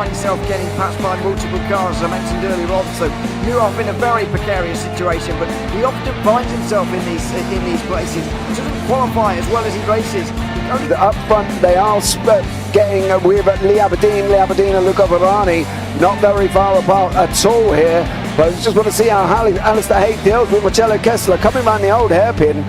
find yourself getting passed by multiple cars, as I mentioned earlier on. So you're off in a very precarious situation, but he often finds himself in these places. He doesn't qualify as well as he races. Up front, they are getting with Lee Aberdeen and Luca Varani, not very far apart at all here. But I just want to see how Alistair Haight deals with Marcello Kessler coming around the old hairpin.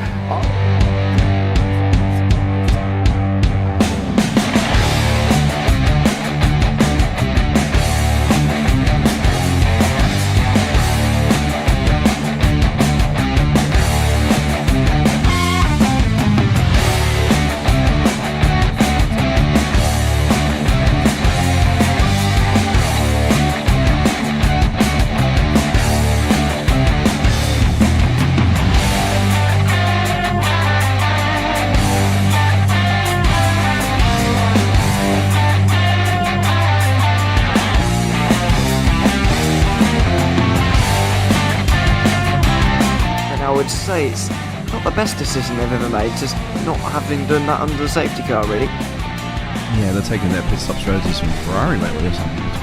I would say it's not the best decision they've ever made, just not having done that under the safety car, really. Yeah, they're taking their pit stop strategies from Ferrari lately or something. What's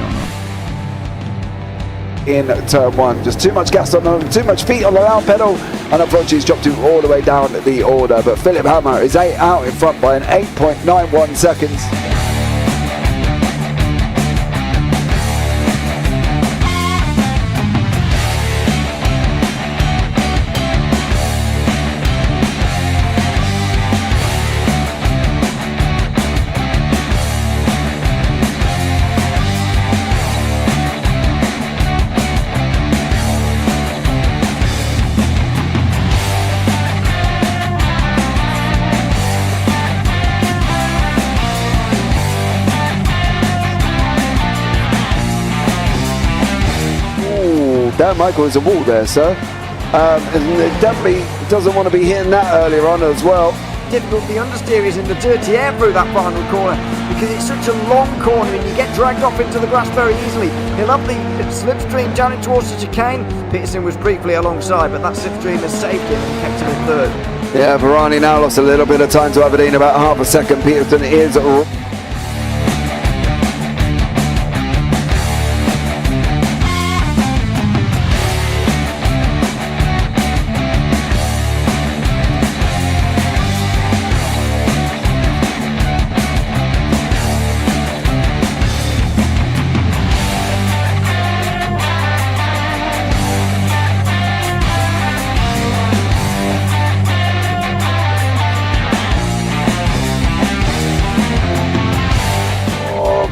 going on? In turn one, just too much gas on them, too much feet on the down pedal, and unfortunately he's dropped him all the way down the order. But Philip Hammer is out in front by an 8.91 seconds. Dan Michael is a wall there, sir. And definitely doesn't want to be hitting that earlier on as well. Difficult, the understeer is in the dirty air through that final corner because it's such a long corner and you get dragged off into the grass very easily. He'll have the slipstream down in towards the chicane. Peterson was briefly alongside, but that slipstream has saved him and kept him in third. Yeah, Varani now lost a little bit of time to Aberdeen, about half a second. Peterson is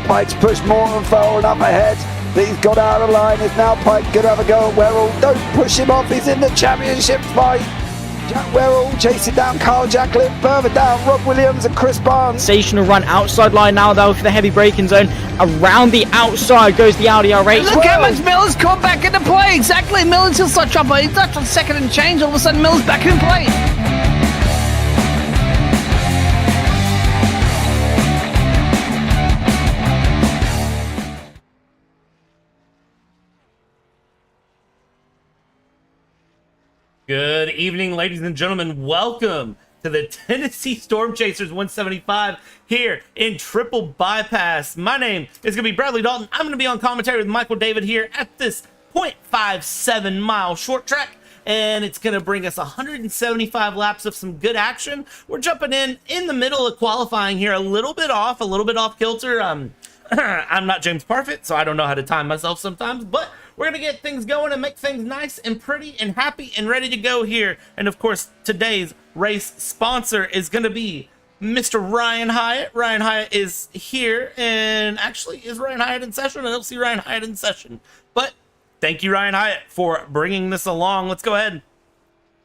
Pike's pushed more and forward up ahead. He's got out of line. Is now Pike going to have a go at Werrell? Don't push him off. He's in the championship fight. Jack Werrell chasing down Carl Jacklin. Further down, Rob Williams and Chris Barnes. Sensational run outside line now though for the heavy braking zone. Around the outside goes the Audi R8. Look how much Miller's come back into play. Exactly. Miller's still such up. He's left on second and change. All of a sudden Miller's back in play. Good evening, ladies and gentlemen. Welcome to the Tennessee Storm Chasers 175 here in Triple Bypass. My name is going to be Bradley Dalton. I'm going to be on commentary with Michael David here at this 0.57 mile short track, and it's going to bring us 175 laps of some good action. We're jumping in the middle of qualifying here, a little bit off kilter. I'm not James Parfit, so I don't know how to time myself sometimes, but we're going to get things going and make things nice and pretty and happy and ready to go here. And of course, today's race sponsor is going to be Mr. Ryan Hyatt. Ryan Hyatt is here, and actually, is Ryan Hyatt in session? I don't see Ryan Hyatt in session, but thank you, Ryan Hyatt, for bringing this along. Let's go ahead and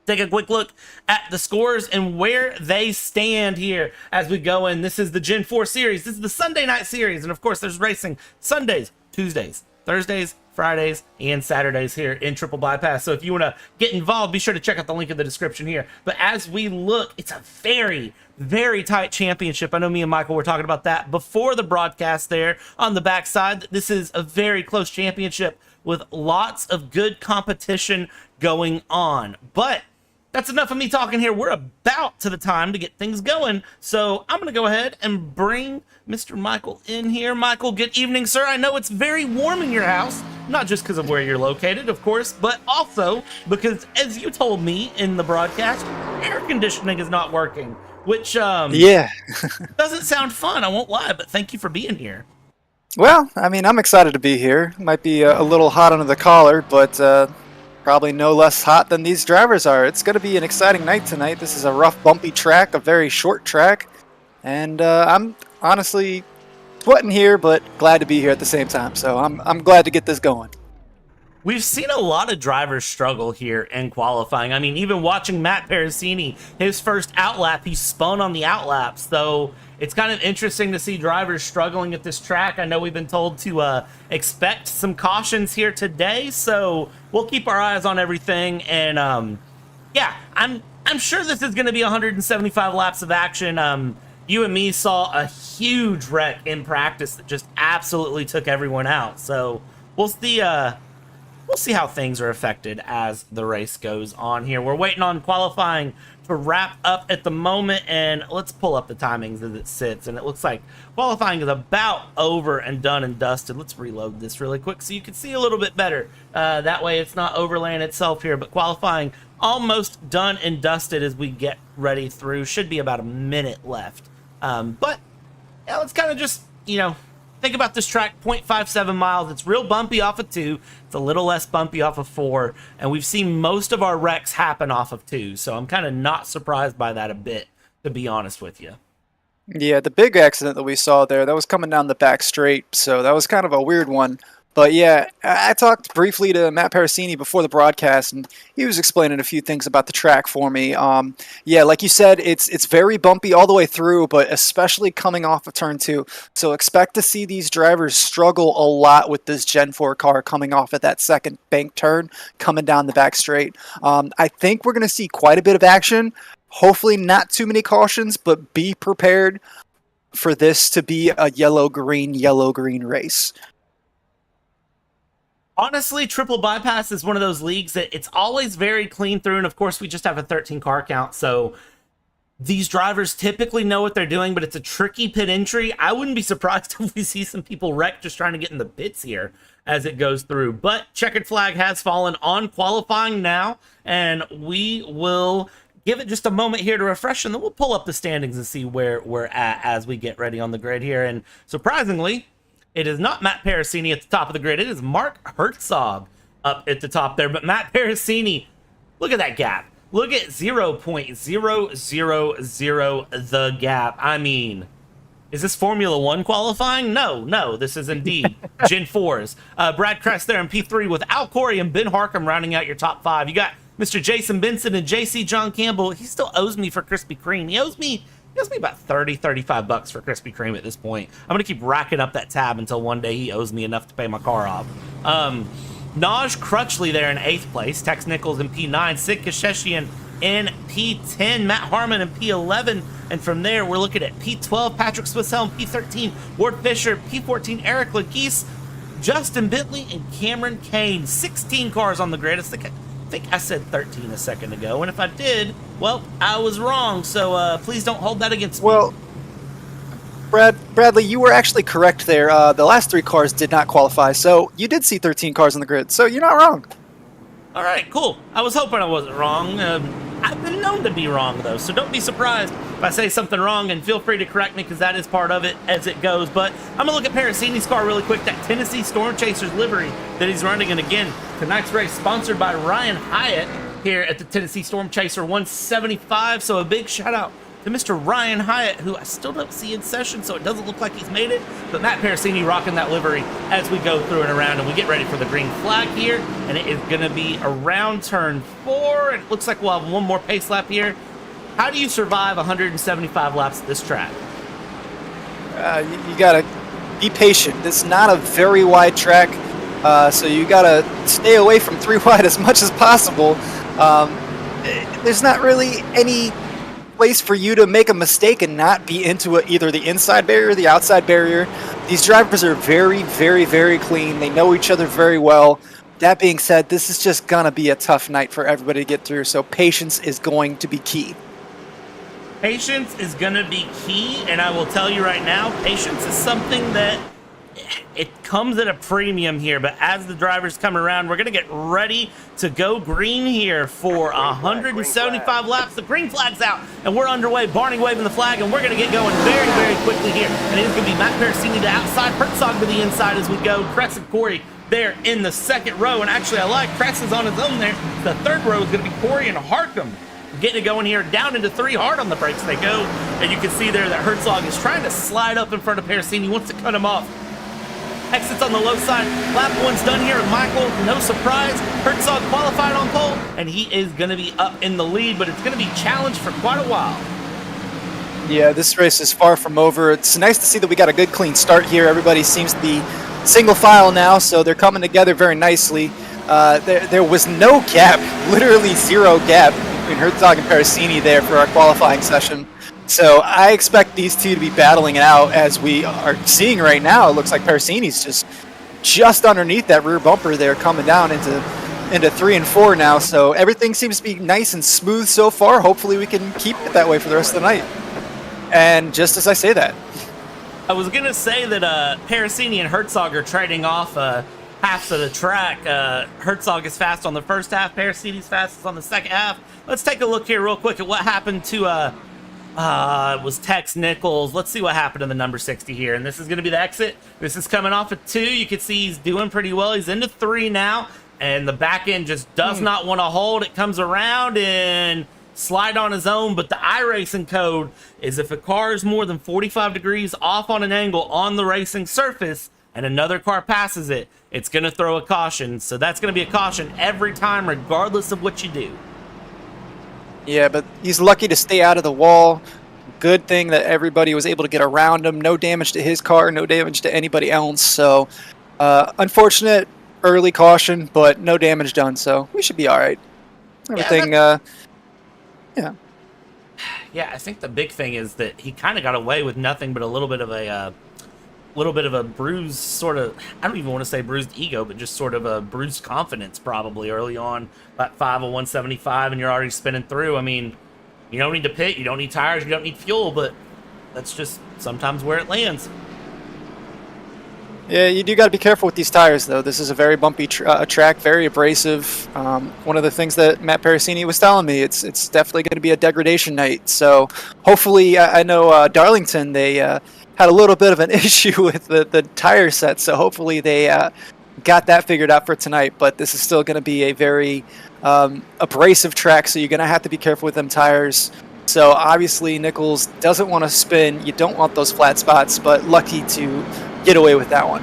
take a quick look at the scores and where they stand here as we go in. This is the Gen 4 series. This is the Sunday night series. And of course, there's racing Sundays, Tuesdays, Thursdays, Fridays, and Saturdays here in Triple Bypass. So if you want to get involved, be sure to check out the link in the description here. But as we look, it's a very, very tight championship. I know me and Michael were talking about that before the broadcast there on the backside. This is a very close championship with lots of good competition going on. But that's enough of me talking here. We're about to the time to get things going. So I'm going to go ahead and bring Mr. Michael in here. Michael, good evening, sir. I know it's very warm in your house, not just because of where you're located, of course, but also because, as you told me in the broadcast, air conditioning is not working, which yeah, doesn't sound fun, I won't lie, but thank you for being here. well, I mean, I'm excited to be here. Might be a little hot under the collar, but probably no less hot than these drivers are. It's going to be an exciting night tonight. This is a rough, bumpy track, a very short track, and I'm honestly sweating here, but glad to be here at the same time. So I'm glad to get this going. We've seen a lot of drivers struggle here in qualifying. I mean, even watching Matt Parasini, his first outlap, he spun on the outlap. So it's kind of interesting to see drivers struggling at this track. I know we've been told to expect some cautions here today, so we'll keep our eyes on everything. And yeah, I'm sure this is going to be 175 laps of action. You and me saw a huge wreck in practice that just absolutely took everyone out. So we'll see. We'll see how things are affected as the race goes on here. We're waiting on qualifying to wrap up at the moment, and let's pull up the timings as it sits. And it looks like qualifying is about over and done and dusted. Let's reload this really quick so you can see a little bit better. That way it's not overlaying itself here, but qualifying almost done and dusted as we get ready through. Should be about a minute left. But yeah, let's kind of just, think about this track, 0.57 miles. It's real bumpy off of 2. It's a little less bumpy off of 4. And we've seen most of our wrecks happen off of 2. So I'm kind of not surprised by that a bit, to be honest with you. Yeah, the big accident that we saw there, that was coming down the back straight. So that was kind of a weird one. But yeah, I talked briefly to Matt Parasini before the broadcast, and he was explaining a few things about the track for me. Yeah, like you said, it's very bumpy all the way through, but especially coming off of turn 2. So expect to see these drivers struggle a lot with this Gen 4 car coming off at that second bank turn, coming down the back straight. I think we're going to see quite a bit of action. Hopefully not too many cautions, but be prepared for this to be a yellow-green race. Honestly, Triple Bypass is one of those leagues that it's always very clean through, and of course we just have a 13 car count, so these drivers typically know what they're doing, but it's a tricky pit entry. I wouldn't be surprised if we see some people wreck just trying to get in the pits here as it goes through. But checkered flag has fallen on qualifying now, and we will give it just a moment here to refresh, and then we'll pull up the standings and see where we're at as we get ready on the grid here. And surprisingly, it is not Matt Parasini at the top of the grid. It is Mark Herzog up at the top there. But Matt Parasini, look at that gap. Look at 0.000 the gap. I mean, is this Formula 1 qualifying? No, this is indeed Gen 4s. Brad Kress there in P3 with Al Corey and Ben Harkham rounding out your top 5. You got Mr. Jason Benson and JC John Campbell. He still owes me for Krispy Kreme. He owes me about $35 for Krispy Kreme at this point. I'm going to keep racking up that tab until one day he owes me enough to pay my car off. Naj Crutchley there in 8th place. Tex Nichols in P9. Sid Kasheshian in P10. Matt Harmon in P11. And from there, we're looking at P12. Patrick Swissell in P13. Ward Fisher, P14. Eric Laguise, Justin Bentley, and Cameron Kane. 16 cars on the grid. I think I said 13 a second ago, and if I did, well, I was wrong, so please don't hold that against me. Well, Bradley, you were actually correct there. The last 3 cars did not qualify, so you did see 13 cars on the grid, so you're not wrong. All right, cool. I was hoping I wasn't wrong. I've been known to be wrong, though, so don't be surprised if I say something wrong, and feel free to correct me, because that is part of it as it goes. But I'm going to look at Parasini's car really quick, that Tennessee Storm Chasers livery that he's running. And again, tonight's race sponsored by Ryan Hyatt here at the Tennessee Storm Chaser 175. So a big shout out to Mr. Ryan Hyatt, who I still don't see in session, so it doesn't look like he's made it. But Matt Parasini rocking that livery as we go through and around, and we get ready for the green flag here. And it is going to be around turn 4. And it looks like we'll have one more pace lap here. How do you survive 175 laps at this track? You got to be patient. This is not a very wide track, so you got to stay away from 3 wide as much as possible. There's not really any place for you to make a mistake and not be into either the inside barrier or the outside barrier. These drivers are very, very, very clean. They know each other very well. that being said, this is just going to be a tough night for everybody to get through, so patience is going to be key. Patience is going to be key, and I will tell you right now, patience is something that it comes at a premium here, but as the drivers come around, we're going to get ready to go green here for 175 laps. The green flag's out, and we're underway. Barney waving the flag, and we're going to get going very, very quickly here. And it is going to be Matt Parasini to the outside, Herzog to the inside as we go. Cress and Corey there in the second row, and actually I like Cress is on his own there. The third row is going to be Corey and Harkham. Getting it going here, down into 3, hard on the brakes they go. And you can see there that Herzog is trying to slide up in front of Parasini, wants to cut him off. Exits on the low side. Lap 1's done here with Michael. No surprise. Herzog qualified on pole, and he is going to be up in the lead, but it's going to be challenged for quite a while. Yeah, this race is far from over. It's nice to see that we got a good, clean start here. Everybody seems to be single file now, so they're coming together very nicely. There was no gap, literally zero gap between Herzog and Parasini there for our qualifying session. So I expect these two to be battling it out as we are seeing right now. It looks like Parasini's just underneath that rear bumper there, coming down into 3 and 4 now. So everything seems to be nice and smooth so far. Hopefully we can keep it that way for the rest of the night. And just as I say that, I was going to say that Parasini and Herzog are trading off halves of the track. Herzog is fast on the first half. Parasini's fastest on the second half. Let's take a look here real quick at what happened to it was Tex Nichols. Let's see what happened in the number 60 here. And this is going to be the exit. This is coming off at 2. You can see he's doing pretty well. He's into 3 now. And the back end just does not want to hold. It comes around and slide on his own. But the iRacing code is if a car is more than 45 degrees off on an angle on the racing surface and another car passes it, it's going to throw a caution. So that's going to be a caution every time, regardless of what you do. yeah, but he's lucky to stay out of the wall. Good thing that everybody was able to get around him. No damage to his car, no damage to anybody else. So unfortunate early caution, but no damage done. So we should be all right. Everything, yeah. Yeah, I think the big thing is that he kind of got away with nothing but a little bit of a bruised sort of, I don't even want to say bruised ego, but just sort of a bruised confidence probably early on. Lap 5 of 175 and you're already spinning through. I mean, you don't need to pit, you don't need tires, you don't need fuel, but that's just sometimes where it lands. Yeah, you do got to be careful with these tires, though. This is a very bumpy track, very abrasive. One of the things that Matt Parasini was telling me, it's definitely going to be a degradation night. So hopefully, I know Darlington, they had a little bit of an issue with the tire set, so hopefully they got that figured out for tonight. But this is still going to be a very abrasive track, so you're going to have to be careful with them tires. So obviously, Nichols doesn't want to spin. You don't want those flat spots, but lucky to get away with that one.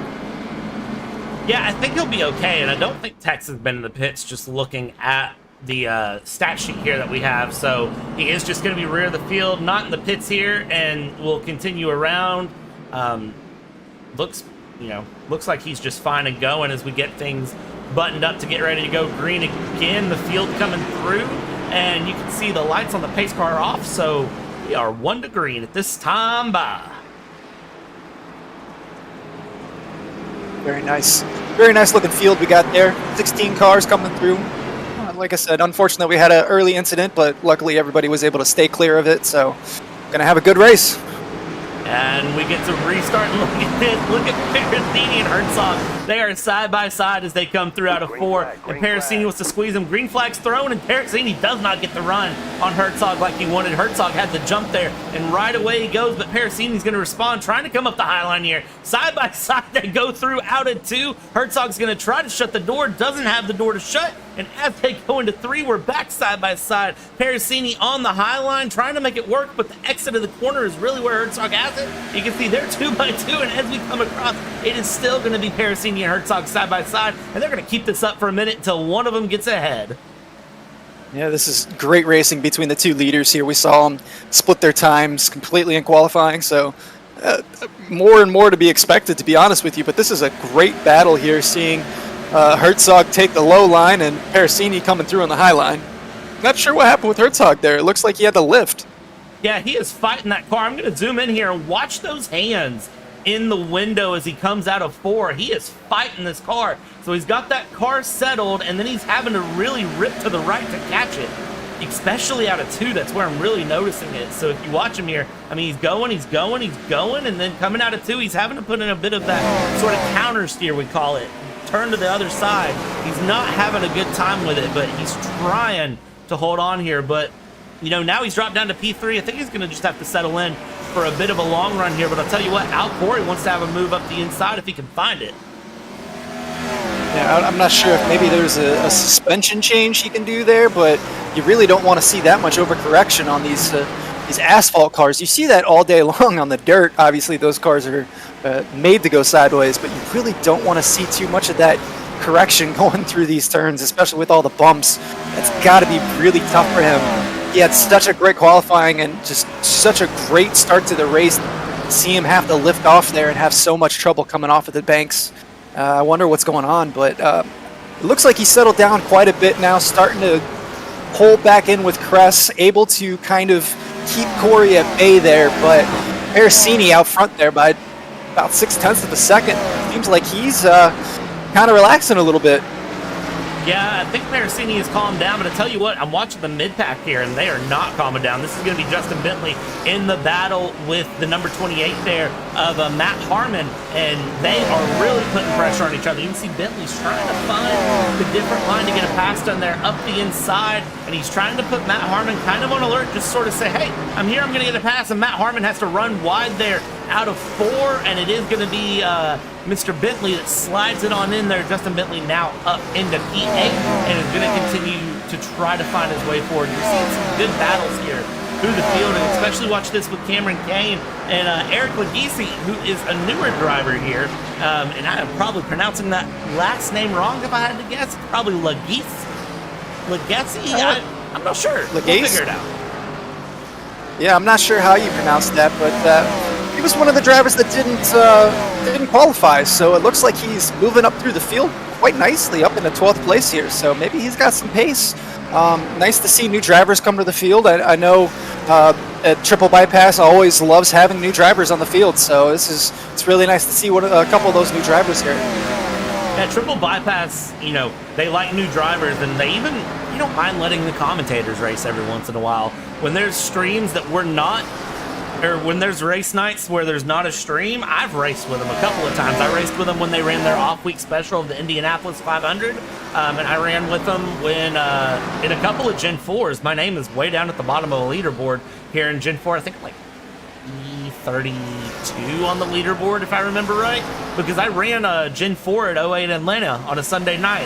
Yeah, I think he'll be okay, and I don't think Tex has been in the pits just looking at the stat sheet here that we have. So he is just going to be rear of the field, not in the pits here, and will continue around. Looks like he's just fine and going as we get things buttoned up to get ready to go green again. The field coming through, and you can see the lights on the pace car off, so we are 1 to green at this time by. Very nice looking field we got there. 16 cars coming through. Like I said, unfortunately we had an early incident, but luckily everybody was able to stay clear of it, so gonna have a good race. And we get to restart and look at this. Look at Parasini and Herzog. They are side by side as they come through out of 4. And Parasini wants to squeeze them. Green flag's thrown, and Parasini does not get the run on Herzog like he wanted. Herzog had the jump there, and right away he goes, but Parasini's going to respond, trying to come up the high line here. Side by side, they go through out of 2. Herzog's going to try to shut the door, doesn't have the door to shut. And as they go into 3, we're back side by side. Parasini on the high line, trying to make it work, but the exit of the corner is really where Herzog has it. You can see they're 2 by 2, and as we come across, it is still going to be Parasini and Herzog side by side, and they're going to keep this up for a minute until one of them gets ahead. Yeah, this is great racing between the 2 leaders here. We saw them split their times completely in qualifying, so more and more to be expected, to be honest with you. But this is a great battle here, seeing Herzog take the low line and Parasini coming through on the high line. Not sure what happened with Herzog there. It looks like he had the lift. Yeah, he is fighting that car. I'm going to zoom in here and watch those hands. in the window as he comes out of 4. He is fighting this car. So he's got that car settled, and then he's having to really rip to the right to catch it. Especially out of 2, that's where I'm really noticing it. So if you watch him here, I mean, he's going, and then coming out of 2, he's having to put in a bit of that sort of counter steer, we call it. Turn to the other side. He's not having a good time with it, but he's trying to hold on here. But, you know, now he's dropped down to P3. I think he's going to just have to settle in for a bit of a long run here. But I'll tell you what, Al Corey wants to have a move up the inside if he can find it. Yeah, I'm not sure if maybe there's a suspension change he can do there, but you really don't want to see that much overcorrection on these asphalt cars. You see that all day long on the dirt. Obviously, those cars are made to go sideways, but you really don't want to see too much of that correction going through these turns, especially with all the bumps. That's got to be really tough for him. He had such a great qualifying and just such a great start to the race. See him have to lift off there and have so much trouble coming off of the banks. I wonder what's going on, but it looks like he settled down quite a bit now, starting to pull back in with Kress, able to kind of keep Corey at bay there, but Pericini out front there by about 0.6 of a second. Seems like he's kind of relaxing a little bit. Yeah, I think Pericini has calmed down, but I tell you what, I'm watching the mid-pack here, and they are not calming down. This is going to be Justin Bentley in the battle with the number 28 there of Matt Harmon, and they are really putting pressure on each other. You can see Bentley's trying to find the different line to get a pass done there up the inside, and he's trying to put Matt Harmon kind of on alert, just sort of say, hey, I'm here, I'm going to get a pass, and Matt Harmon has to run wide there out of 4, and it is going to be Mr. Bentley that slides it on in there. Justin Bentley now up into P8 and is going to continue to try to find his way forward. You're seeing some good battles here through the field, and especially watch this with Cameron Kane and Eric Legisi, who is a newer driver here. And I am probably pronouncing that last name wrong if I had to guess. It's probably Legisi? I'm not sure. We'll figure it out. Yeah, I'm not sure how you pronounce that, but he was one of the drivers that didn't qualify, so it looks like he's moving up through the field quite nicely, up in the 12th place here. So maybe he's got some pace. Nice to see new drivers come to the field. I know at Triple Bypass always loves having new drivers on the field, so it's really nice to see a couple of those new drivers here. Yeah, Triple Bypass, you know, they like new drivers, and they even, you don't mind letting the commentators race every once in a while. When there's streams that we're not, or when there's race nights where there's not a stream, I've raced with them a couple of times. I raced with them when they ran their off-week special of the Indianapolis 500, and I ran with them when in a couple of Gen 4s. My name is way down at the bottom of the leaderboard here in Gen 4. I think like E32 on the leaderboard, if I remember right, because I ran a Gen 4 at 08 Atlanta on a Sunday night.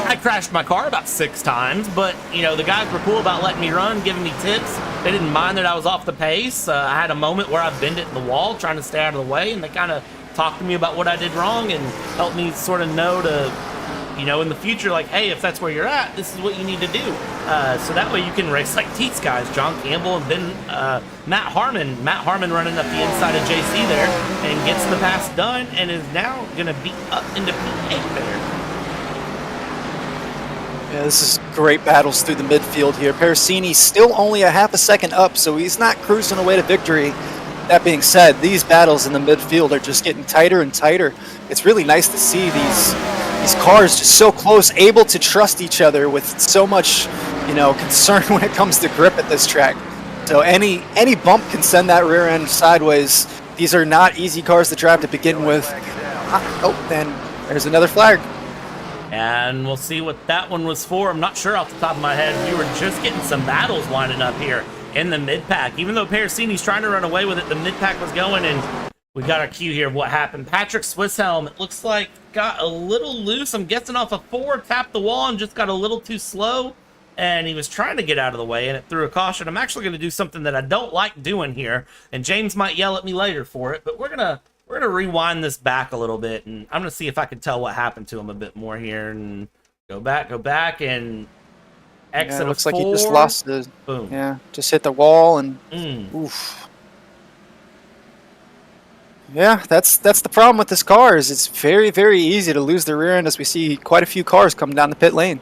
I crashed my car about 6 times, but, you know, the guys were cool about letting me run, giving me tips. They didn't mind that I was off the pace. I had a moment where I bent it in the wall trying to stay out of the way, and they kind of talked to me about what I did wrong and helped me sort of know to, you know, in the future, like, hey, if that's where you're at, this is what you need to do. So that way you can race like Teats guys, John Campbell and Matt Harmon. Matt Harmon running up the inside of JC there and gets the pass done and is now going to be up into P8 there. Yeah, this is great battles through the midfield here. Pericini still only a half a second up, so he's not cruising away to victory. That being said, these battles in the midfield are just getting tighter and tighter. It's really nice to see these cars just so close, able to trust each other with so much, you know, concern when it comes to grip at this track. So any bump can send that rear end sideways. These are not easy cars to drive to begin with. Oh, and there's another flag. And we'll see what that one was for. I'm not sure off the top of my head. We were just getting some battles winding up here in the mid-pack. Even though Pericini's trying to run away with it, the mid-pack was going, and we got our cue here of what happened. Patrick Swisshelm, it looks like, got a little loose. I'm guessing off a 4, tapped the wall and just got a little too slow. And he was trying to get out of the way, and it threw a caution. I'm actually going to do something that I don't like doing here, and James might yell at me later for it, but we're gonna rewind this back a little bit, and I'm gonna see if I can tell what happened to him a bit more here. And go back, and exit. Yeah, it looks 4. like he just lost the. Boom. Yeah, just hit the wall and. Oof. Yeah, that's the problem with this car is it's very, very easy to lose the rear end as we see quite a few cars come down the pit lane.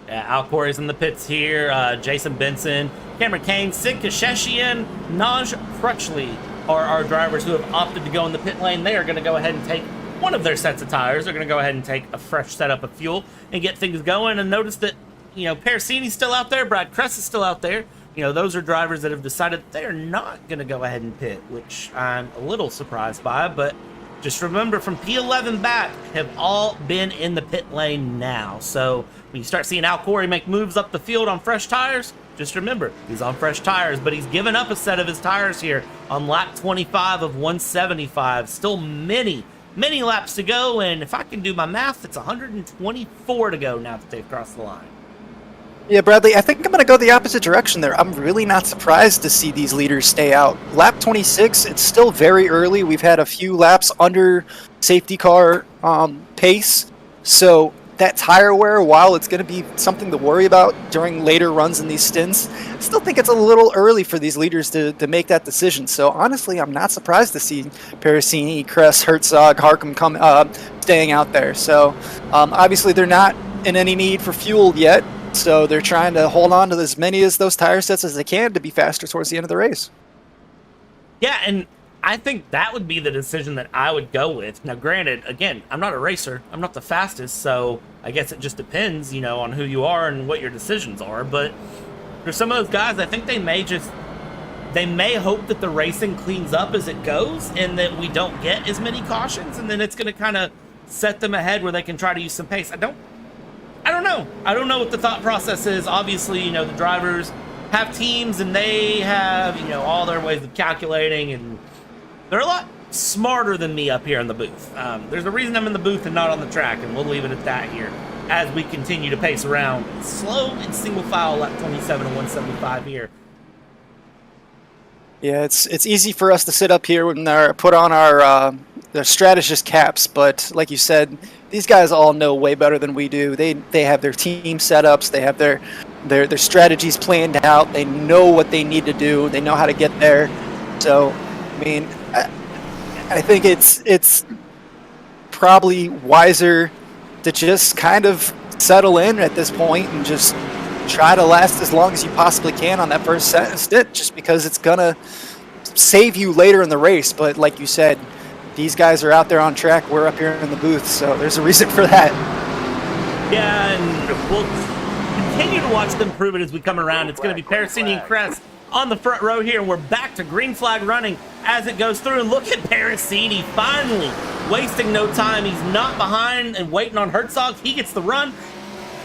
Yeah, Al Corey's in the pits here. Jason Benson, Cameron Kane, Sid Kasheshian, Naj Crutchley, are drivers who have opted to go in the pit lane. They are going to go ahead and take one of their sets of tires. They're going to go ahead and take a fresh setup of fuel and get things going. And notice that, Parasini's still out there. Brad Kress is still out there. Those are drivers that have decided they're not going to go ahead and pit, which I'm a little surprised by. But just remember, from P11 back, have all been in the pit lane now. So when you start seeing Al Corey make moves up the field on fresh tires, just remember, he's on fresh tires, but he's given up a set of his tires here on lap 25 of 175. Still many laps to go, and if I can do my math, it's 124 to go now that they've crossed the line. Yeah, Bradley, I think I'm going to go the opposite direction there. I'm really not surprised to see these leaders stay out. Lap 26, it's still very early. We've had a few laps under safety car pace, so that tire wear, while it's going to be something to worry about during later runs in these stints, I still think it's a little early for these leaders to make that decision. So honestly, I'm not surprised to see Parasini, Kress, Herzog, Harcum staying out there. So obviously they're not in any need for fuel yet, so they're trying to hold on to as many of those tire sets as they can to be faster towards the end of the race. Yeah, and I think that would be the decision that I would go with. Now, granted, again, I'm not a racer. I'm not the fastest, so I guess it just depends, on who you are and what your decisions are. But for some of those guys, I think they may hope that the racing cleans up as it goes and that we don't get as many cautions, and then it's going to kind of set them ahead where they can try to use some pace. I don't know. I don't know what the thought process is. Obviously, the drivers have teams and they have, all their ways of calculating, and they're a lot smarter than me up here in the booth. There's a reason I'm in the booth and not on the track, and we'll leave it at that here as we continue to pace around slow and single file lap 27 and 175 here. Yeah, it's easy for us to sit up here and put on our strategist caps, but like you said, these guys all know way better than we do. They have their team setups, they have their strategies planned out, they know what they need to do, they know how to get there. So, I mean, I think it's probably wiser to just kind of settle in at this point and just try to last as long as you possibly can on that first stint, just because it's gonna save you later in the race. But like you said, these guys are out there on track, we're up here in the booth, so there's a reason for that. Yeah, and we'll continue to watch them prove it as we come around. It's going to be Parasini and Kress on the front row here, and we're back to green flag running as it goes through. And look at Parasini finally wasting no time. He's not behind and waiting on Herzog. He gets the run.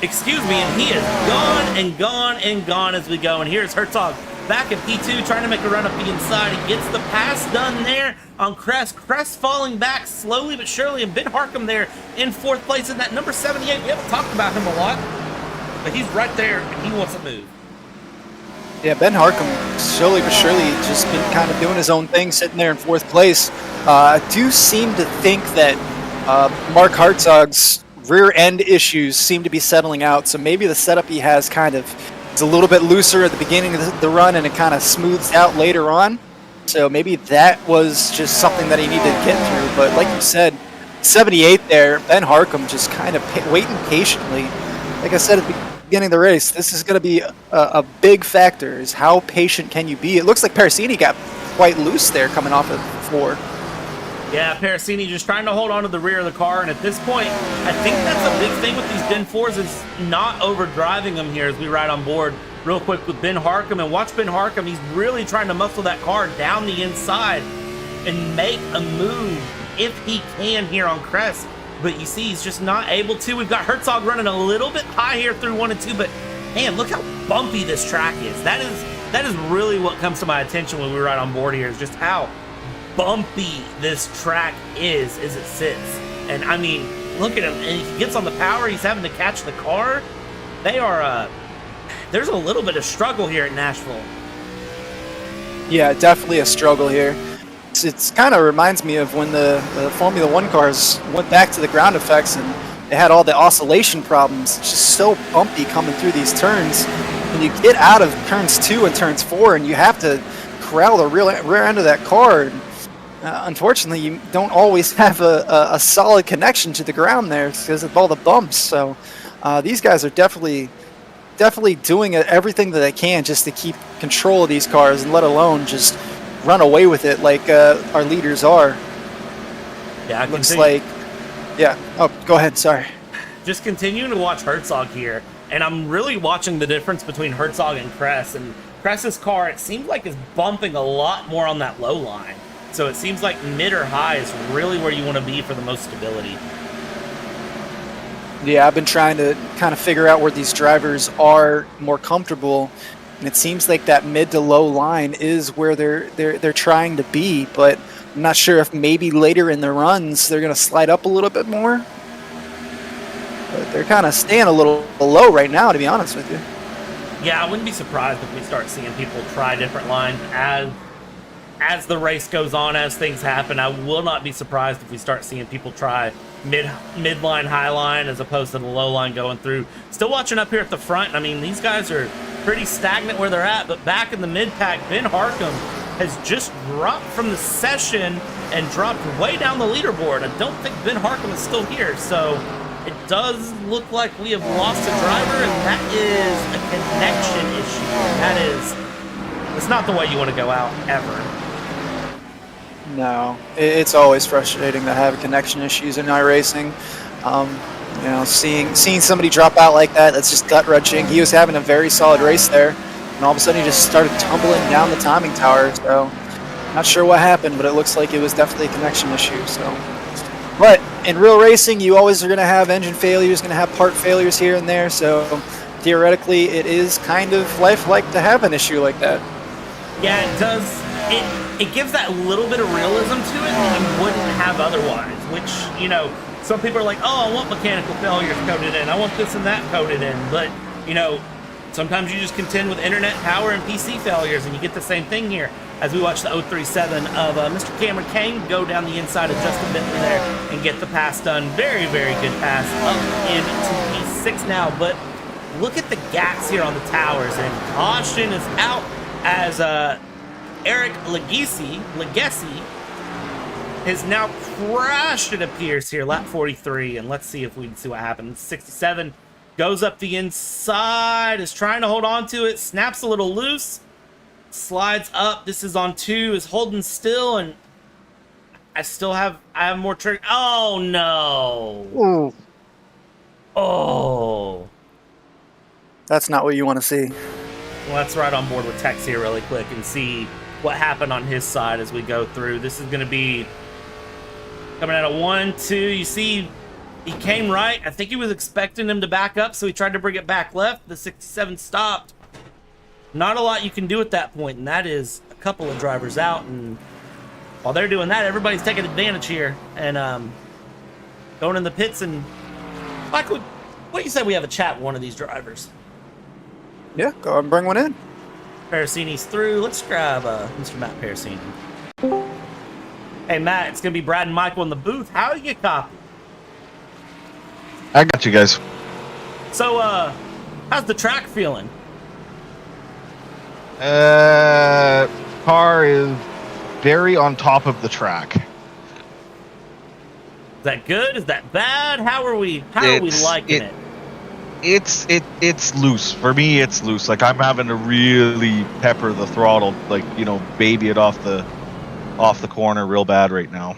Excuse me, and he is gone and gone and gone as we go. And here's Herzog back at P2 trying to make a run up the inside. He gets the pass done there on Kress. Kress falling back slowly but surely, and Ben Harcum there in fourth place in that number 78. We haven't talked about him a lot, but he's right there and he wants to move. Yeah, Ben Harcum slowly but surely just been kind of doing his own thing, sitting there in fourth place. I do seem to think that Mark Herzog's rear end issues seem to be settling out, so maybe the setup he has is a little bit looser at the beginning of the run and it kind of smooths out later on. So maybe that was just something that he needed to get through. But like you said, 78 there, Ben Harcum just kind of waiting patiently. Like I said at the beginning of the race, this is going to be a big factor, is how patient can you be. It looks like Parasini got quite loose there coming off of 4. Yeah, Parasini just trying to hold on to the rear of the car, and at this point, I think that's a big thing with these Gen 4s is not overdriving them here as we ride on board real quick with Ben Harcum. And watch Ben Harcum, he's really trying to muscle that car down the inside and make a move if he can here on Kress. But you see, he's just not able to. We've got Herzog running a little bit high here through 1 and 2, but man, look how bumpy this track is. That is really what comes to my attention when we ride on board here, is just how bumpy this track is as it sits. And I mean, look at him, and he gets on the power, he's having to catch the car. They are there's a little bit of struggle here at Nashville. Yeah, definitely a struggle here. It's kind of reminds me of when the Formula 1 cars went back to the ground effects and they had all the oscillation problems. It's just so bumpy coming through these turns. When you get out of turns 2 and turns 4 and you have to corral the rear end of that car, unfortunately, you don't always have a solid connection to the ground there because of all the bumps. So these guys are definitely doing everything that they can just to keep control of these cars, and let alone just run away with it like our leaders are. Yeah, Looks like, yeah. Oh, go ahead. Sorry. Just continuing to watch Herzog here, and I'm really watching the difference between Herzog and Kress. And Kress's car, it seems like, is bumping a lot more on that low line. So it seems like mid or high is really where you want to be for the most stability. Yeah, I've been trying to kind of figure out where these drivers are more comfortable, and it seems like that mid to low line is where they're trying to be. But I'm not sure if maybe later in the runs they're going to slide up a little bit more. But they're kind of staying a little low right now, to be honest with you. Yeah, I wouldn't be surprised if we start seeing people try different lines as the race goes on, as things happen. I will not be surprised if we start seeing people try mid-line, high line, as opposed to the low line going through. Still watching up here at the front. I mean, these guys are pretty stagnant where they're at, but back in the mid-pack, Ben Harcum has just dropped from the session and dropped way down the leaderboard. I don't think Ben Harcum is still here, so it does look like we have lost a driver, and that is a connection issue. It's not the way you want to go out, ever. No, it's always frustrating to have connection issues in iRacing. You know, seeing somebody drop out like that, that's just gut-wrenching. He was having a very solid race there, and all of a sudden he just started tumbling down the timing tower. So, not sure what happened, but it looks like it was definitely a connection issue. So, but in real racing, you always are going to have engine failures, going to have part failures here and there. So, theoretically, it is kind of lifelike to have an issue like that. Yeah, it does. It gives that little bit of realism to it that you wouldn't have otherwise, which, you know, some people are like, oh, I want mechanical failures coded in, I want this and that coded in, but, you know, sometimes you just contend with internet power and PC failures, and you get the same thing here as we watch the 037 of Mr. Cameron Kane go down the inside of Justin Bentley there and get the pass done. Very, very good pass up into P6 now, but look at the gaps here on the towers, and caution is out as Eric Legacy has now crashed, it appears, here, lap 43, and let's see if we can see what happens. 67 goes up the inside, is trying to hold on to it, snaps a little loose, slides up. This is on 2, is holding still, and I have more trick. Oh no! Ooh. Oh, That's not what you want to see. well, let's ride on board with Tex here really quick and see what happened on his side as we go through. This is going to be coming out of 1, 2. You see, he came right. I think he was expecting him to back up, so he tried to bring it back left. The 67 stopped. Not a lot you can do at that point, and that is a couple of drivers out. And while they're doing that, everybody's taking advantage here and going in the pits. And Michael, what do you say we have a chat with one of these drivers? Yeah, go ahead and bring one in. Parasini's through. Let's grab Mr. Matt Parasini. Hey, Matt, it's going to be Brad and Michael in the booth. How do you copy? I got you guys. So, how's the track feeling? Car is very on top of the track. Is that good? Is that bad? How are we liking it? It's loose. For me, it's loose. Like, I'm having to really pepper the throttle, like, you know, baby it off the corner real bad right now.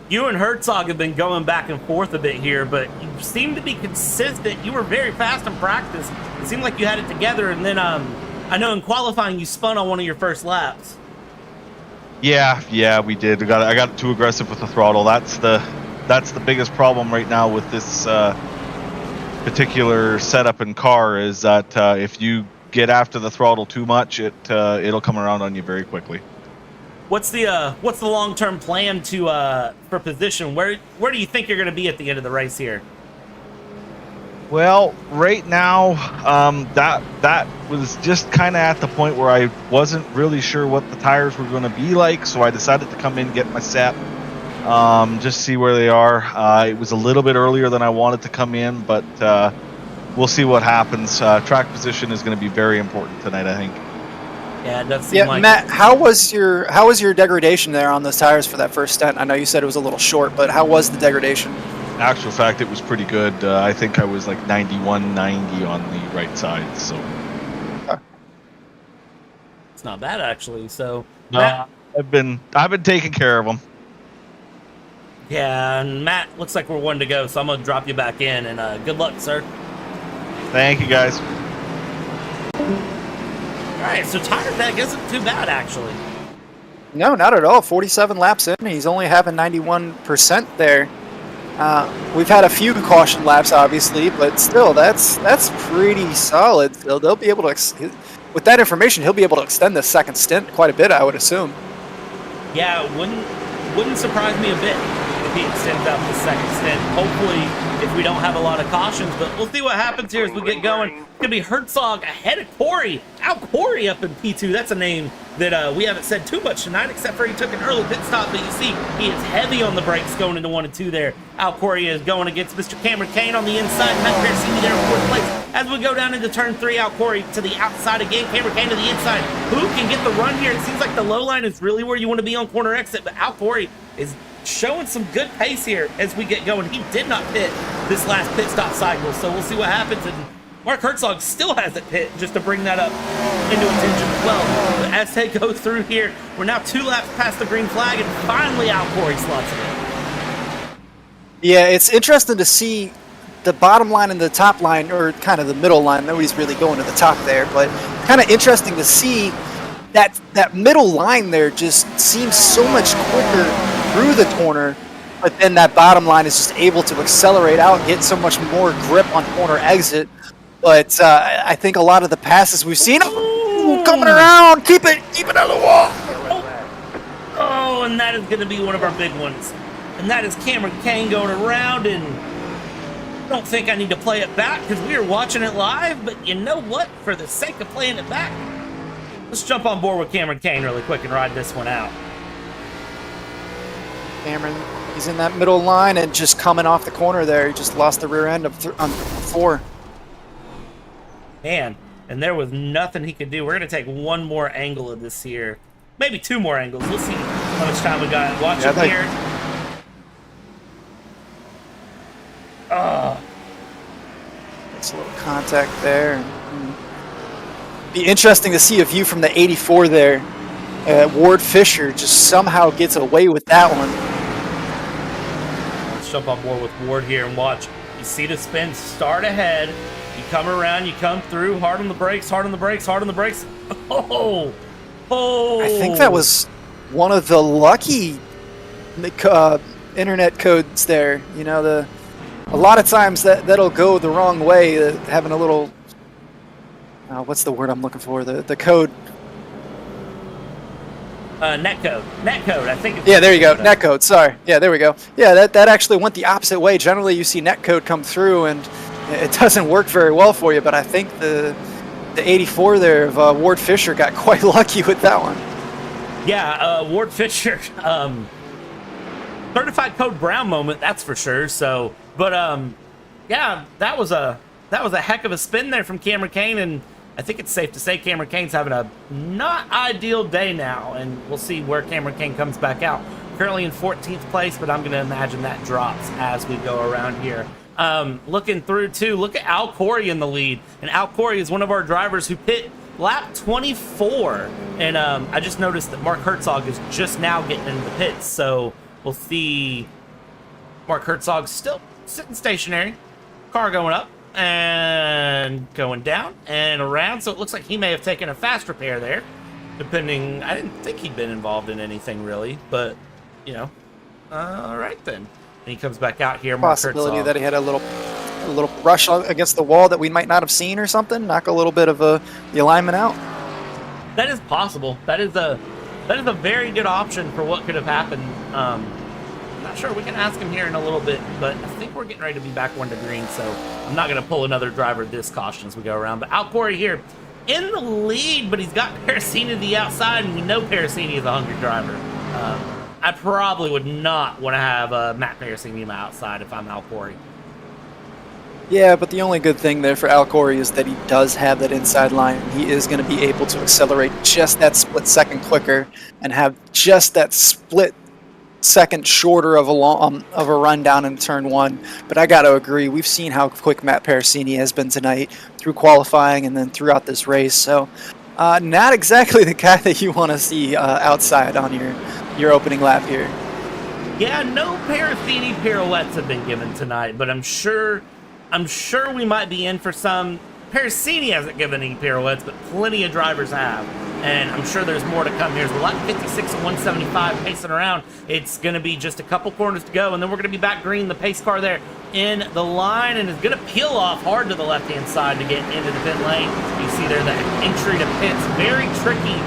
You and Herzog have been going back and forth a bit here, but you seem to be consistent. You were very fast in practice. It seemed like you had it together, and then I know in qualifying you spun on one of your first laps. Yeah, we did. I got too aggressive with the throttle. That's the biggest problem right now with this particular setup and car, is that if you get after the throttle too much, it'll come around on you very quickly. What's the long-term plan for position? Where do you think you're going to be at the end of the race here? Well, right now, that was just kind of at the point where I wasn't really sure what the tires were going to be like, so I decided to come in, get my set, just see where they are. It was a little bit earlier than I wanted to come in, but we'll see what happens. Track position is going to be very important tonight, I think. Yeah, it does seem like Matt, how was your degradation there on those tires for that first stint? I know you said it was a little short, but how was the degradation? In actual fact, it was pretty good. I think I was like 91, 90 on the right side, so. It's not bad, actually. So, No, I've been taking care of them. Yeah, and Matt, looks like we're one to go, so I'm going to drop you back in, and good luck, sir. Thank you, guys. All right, so tire deck isn't too bad, actually. No, not at all. 47 laps in. He's only having 91% there. We've had a few caution laps, obviously, but still, that's pretty solid. They'll be able to, with that information, he'll be able to extend the second stint quite a bit, I would assume. Yeah, wouldn't surprise me a bit if he extends out the second stint. Hopefully, if we don't have a lot of cautions, but we'll see what happens here as we get going. It's going to be Herzog ahead of Corey. Al Corey up in P2. That's a name that we haven't said too much tonight, except for he took an early pit stop, but you see he is heavy on the brakes going into 1 and 2 there. Al Corey is going against Mr. Cameron Kane on the inside. Matt Pearcini there in 4th place. As we go down into turn 3, Al Corey to the outside again. Cameron Kane to the inside. Who can get the run here? It seems like the low line is really where you want to be on corner exit, but Al Corey is showing some good pace here as we get going. He did not pit this last pit stop cycle, so we'll see what happens. And Mark Herzog still hasn't pit, just to bring that up into attention as well. But as they go through here, we're now 2 laps past the green flag, and finally Al Corey slots it in. Yeah, it's interesting to see the bottom line and the top line, or kind of the middle line. Nobody's really going to the top there, but kind of interesting to see that middle line there just seems so much quicker through the corner, but then that bottom line is just able to accelerate out, get so much more grip on corner exit. But I think a lot of the passes we've seen, coming around, keep it on the wall. Oh, and that is going to be one of our big ones. And that is Cameron Kane going around, and I don't think I need to play it back because we are watching it live, but you know what? For the sake of playing it back, let's jump on board with Cameron Kane really quick and ride this one out. Cameron, he's in that middle line and just coming off the corner there. He just lost the rear end of on 4. Man, and there was nothing he could do. We're going to take one more angle of this here. Maybe 2 more angles. We'll see how much time we got. Watch him here. That's a little contact there. Be interesting to see a view from the 84 there. Ward Fisher just somehow gets away with that one. Let's jump on board with Ward here and watch. You see the spin start ahead. You come around, you come through, hard on the brakes, hard on the brakes, hard on the brakes. Oh! I think that was one of the lucky internet codes there. You know, a lot of times that'll go the wrong way, having a little, what's the word I'm looking for? The code. Netcode, I think. Yeah, there you go. Netcode. Sorry. Yeah, there we go. Yeah, that actually went the opposite way. Generally, you see netcode come through, and it doesn't work very well for you. But I think the 84 there of Ward Fisher got quite lucky with that one. Yeah, Ward Fisher, certified code Brown moment, that's for sure. So, but yeah, that was a heck of a spin there from Cameron Kane, and I think it's safe to say Cameron Kane's having a not ideal day now, and we'll see where Cameron Kane comes back out. Currently in 14th place, but I'm going to imagine that drops as we go around here. Looking through too, look at Al Corey in the lead, and Al Corey is one of our drivers who pit lap 24, and I just noticed that Mark Herzog is just now getting into the pits, so we'll see Mark Herzog still sitting stationary, car going up and going down and around, so it looks like he may have taken a fast repair there, depending. I didn't think he'd been involved in anything really, but you know, all right then. And he comes back out here. Mark Possibility Herzog. that he had a little brush against the wall that we might not have seen or something, knock a little bit of the alignment out. That is possible. That is a very good option for what could have happened. I'm not sure. We can ask him here in a little bit, but I think we're getting ready to be back 1 to green, so I'm not going to pull another driver this caution as we go around. But Al Corey here in the lead, but he's got Perisini to the outside, and we know Perisini is a hungry driver. I probably would not want to have Matt Perisini on my outside if I'm Al Corey. Yeah, but the only good thing there for Al Corey is that he does have that inside line. He is going to be able to accelerate just that split second quicker and have just that split second shorter of a run down in turn 1. But I got to agree, we've seen how quick Matt Perisini has been tonight through qualifying and then throughout this race. So Not exactly the guy that you want to see outside on your opening lap here. Yeah, no Parafini pirouettes have been given tonight, but I'm sure we might be in for some. Paracini hasn't given any pirouettes, but plenty of drivers have. And I'm sure there's more to come here. So we're like 56 and 175 pacing around. It's going to be just a couple corners to go, and then we're going to be back green. The pace car there in the line, and is going to peel off hard to the left-hand side to get into the pit lane. You see there the entry to pits. Very tricky.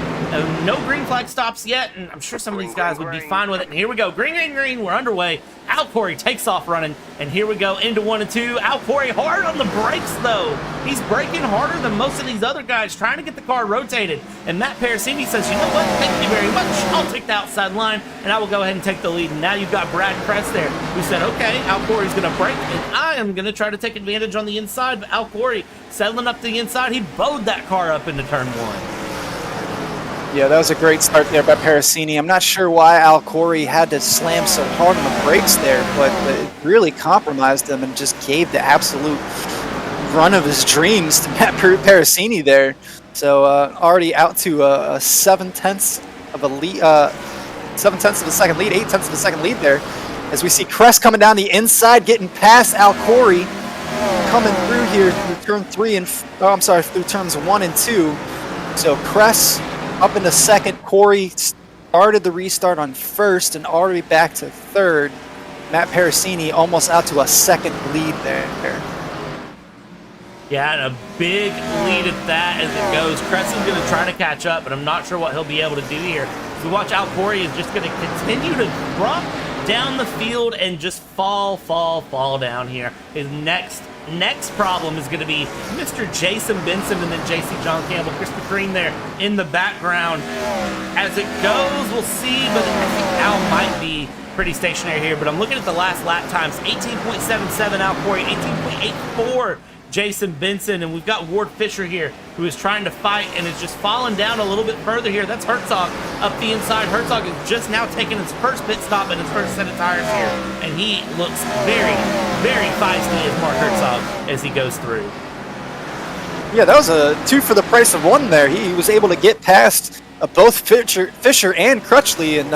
No green flag stops yet, and I'm sure some of these guys would be fine with it. And here we go. Green, green, green. We're underway. Al Corey takes off running, and here we go into 1 and 2. Al Corey hard on the brakes, though. He's braking harder than most of these other guys, trying to get the car rotated. And Matt Paracini says, you know what? Thank you very much. I'll take the outside line, and I will go ahead and take the lead. And now you've got Brad Kress there, who said, okay, Al Corey's going to brake, and I am going to try to take advantage on the inside. But Al Corey settling up to the inside. He bowed that car up into turn 1. Yeah, that was a great start there by Paracini. I'm not sure why Al Corey had to slam so hard on the brakes there, but it really compromised him and just gave the absolute run of his dreams to Matt Paracini there. So already out to 7/10 of a lead, 7/10 of a second lead, 8/10 of a second lead there. As we see Kress coming down the inside, getting past Al Corey, coming through here through turn 3 and through turns 1 and 2. So Kress up into second. Corey started the restart on first and already back to third. Matt Paracini almost out to a second lead there. Yeah, and a big lead at that as it goes. Kress is going to try to catch up, but I'm not sure what he'll be able to do here. So watch out, Corey is just going to continue to drop down the field and just fall down here. His next problem is going to be Mr. Jason Benson and then JC John Campbell. Chris McCreen there in the background. As it goes, we'll see, but I think Al might be pretty stationary here, but I'm looking at the last lap times. 18.77 Al Corey, 18.84 Jason Benson, and we've got Ward Fisher here who is trying to fight and is just falling down a little bit further here. That's Herzog up the inside. Herzog is just now taking his first pit stop and his first set of tires here, and he looks very, very feisty as Mark Herzog as he goes through. Yeah, that was a 2 for the price of 1 there. He was able to get past both Fisher and Crutchley in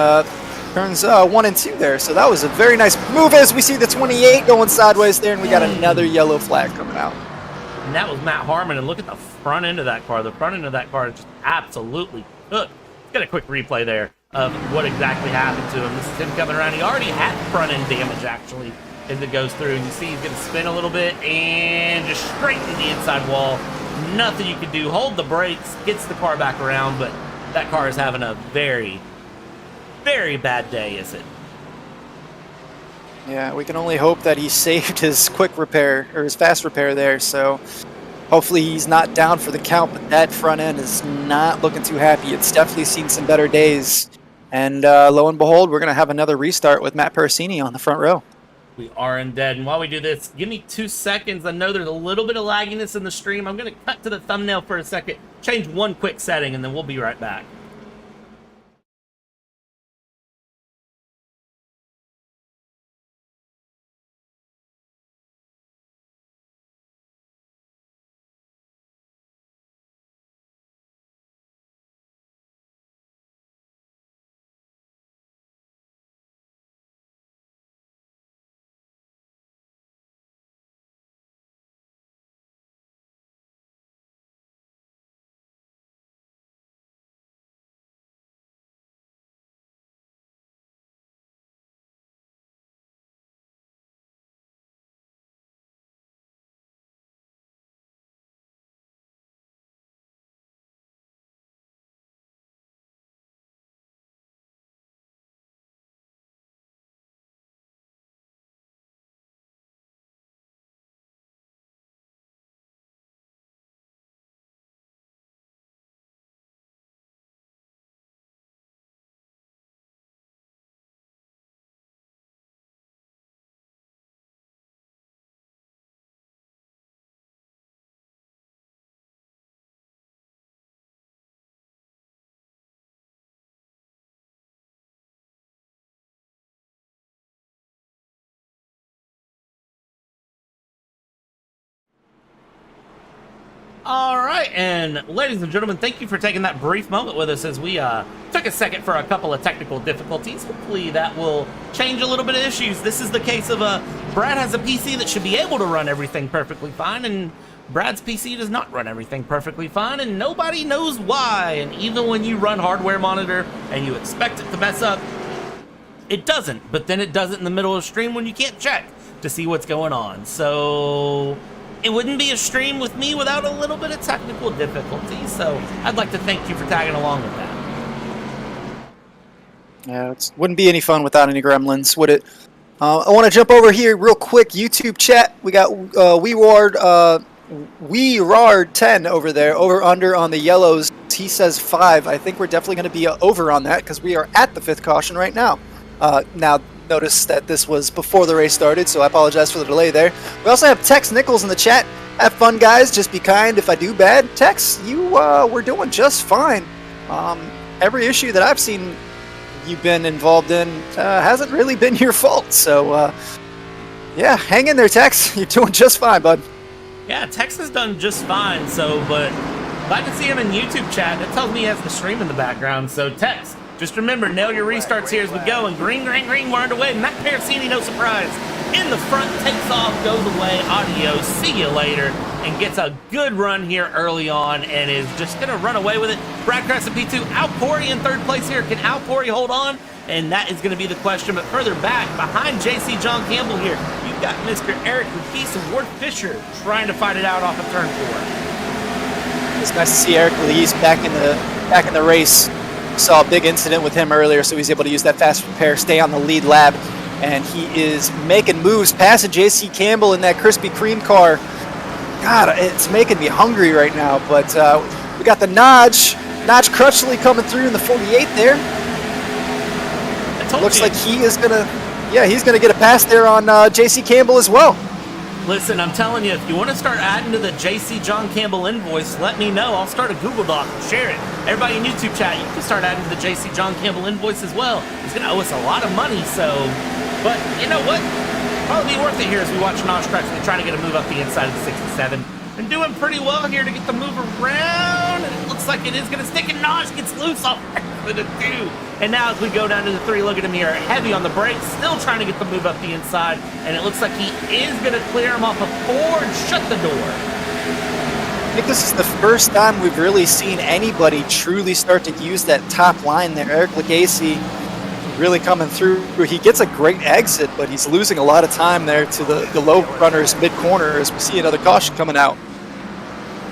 turns 1 and 2 there. So that was a very nice move as we see the 28 going sideways there, and we got another yellow flag coming out. And that was Matt Harmon, and look at the front end of that car. The front end of that car is just absolutely cooked. Let's get a quick replay there of what exactly happened to him. This is him coming around. He already had front end damage, actually, as it goes through. And you see he's going to spin a little bit and just straight to the inside wall. Nothing you can do. Hold the brakes, gets the car back around, but that car is having a very, very bad day, is it? Yeah, we can only hope that he saved his quick repair, or his fast repair there, so hopefully he's not down for the count, but that front end is not looking too happy. It's definitely seen some better days, and lo and behold, we're going to have another restart with Matt Paracini on the front row. We are indeed, and while we do this, give me 2 seconds. I know there's a little bit of lagginess in the stream. I'm going to cut to the thumbnail for a second, change one quick setting, and then we'll be right back. All right, and ladies and gentlemen, thank you for taking that brief moment with us as we took a second for a couple of technical difficulties. Hopefully that will change a little bit of issues. This is the case of Brad has a PC that should be able to run everything perfectly fine, and Brad's PC does not run everything perfectly fine, and nobody knows why. And even when you run hardware monitor and you expect it to mess up, it doesn't. But then it does it in the middle of stream when you can't check to see what's going on. So it wouldn't be a stream with me without a little bit of technical difficulty. So I'd like to thank you for tagging along with that. Yeah, it wouldn't be any fun without any gremlins, would it? I want to jump over here real quick. YouTube chat. We got WeRard10 over there, over under on the yellows. He says 5. I think we're definitely going to be over on that because we are at the 5th caution right now. Now, notice that this was before the race started, so I apologize for the delay there. We also have Tex Nichols in the chat. Have fun, guys. Just be kind if I do bad. Tex, you we're doing just fine. Every issue that I've seen you've been involved in hasn't really been your fault. So, yeah, hang in there, Tex. You're doing just fine, bud. Yeah, Tex has done just fine. So, but if I can see him in YouTube chat, that tells me he has the stream in the background. So, Tex, just remember, nail your restarts here as we go. And green, green, green, we're underway. Matt Paracini, no surprise. In the front, takes off, goes away. Adios, see you later. And gets a good run here early on and is just going to run away with it. Brad Crescent P2, Al Corey in 3rd place here. Can Al Corey hold on? And that is going to be the question. But further back, behind JC John Campbell here, you've got Mr. Eric Lees and Ward Fisher trying to fight it out off of turn 4. It's nice to see Eric Lees back in the race. Saw a big incident with him earlier, so he's able to use that fast repair, stay on the lead lap, and he is making moves, passing JC Campbell in that Krispy Kreme car. God, it's making me hungry right now, but we got the Naj Crutchley coming through in the 48 there. Looks like he is gonna, he's gonna get a pass there on JC Campbell as well. Listen, I'm telling you, if you want to start adding to the JC John Campbell invoice, let me know. I'll start a Google Doc and share it. Everybody in YouTube chat, you can start adding to the JC John Campbell invoice as well. He's going to owe us a lot of money, so... But, you know what? Probably be worth it here as we watch Naj Crutchley trying to get a move up the inside of the 67. And doing pretty well here to get the move around. And it looks like it is going to stick, and Naj gets loose off the 2. And now as we go down to the 3, look at him here, heavy on the brakes, still trying to get the move up the inside. And it looks like he is going to clear him off of 4 and shut the door. I think this is the first time we've really seen anybody truly start to use that top line there. Eric Legacy really coming through. He gets a great exit, but he's losing a lot of time there to the low runners mid-corner as we see another caution coming out.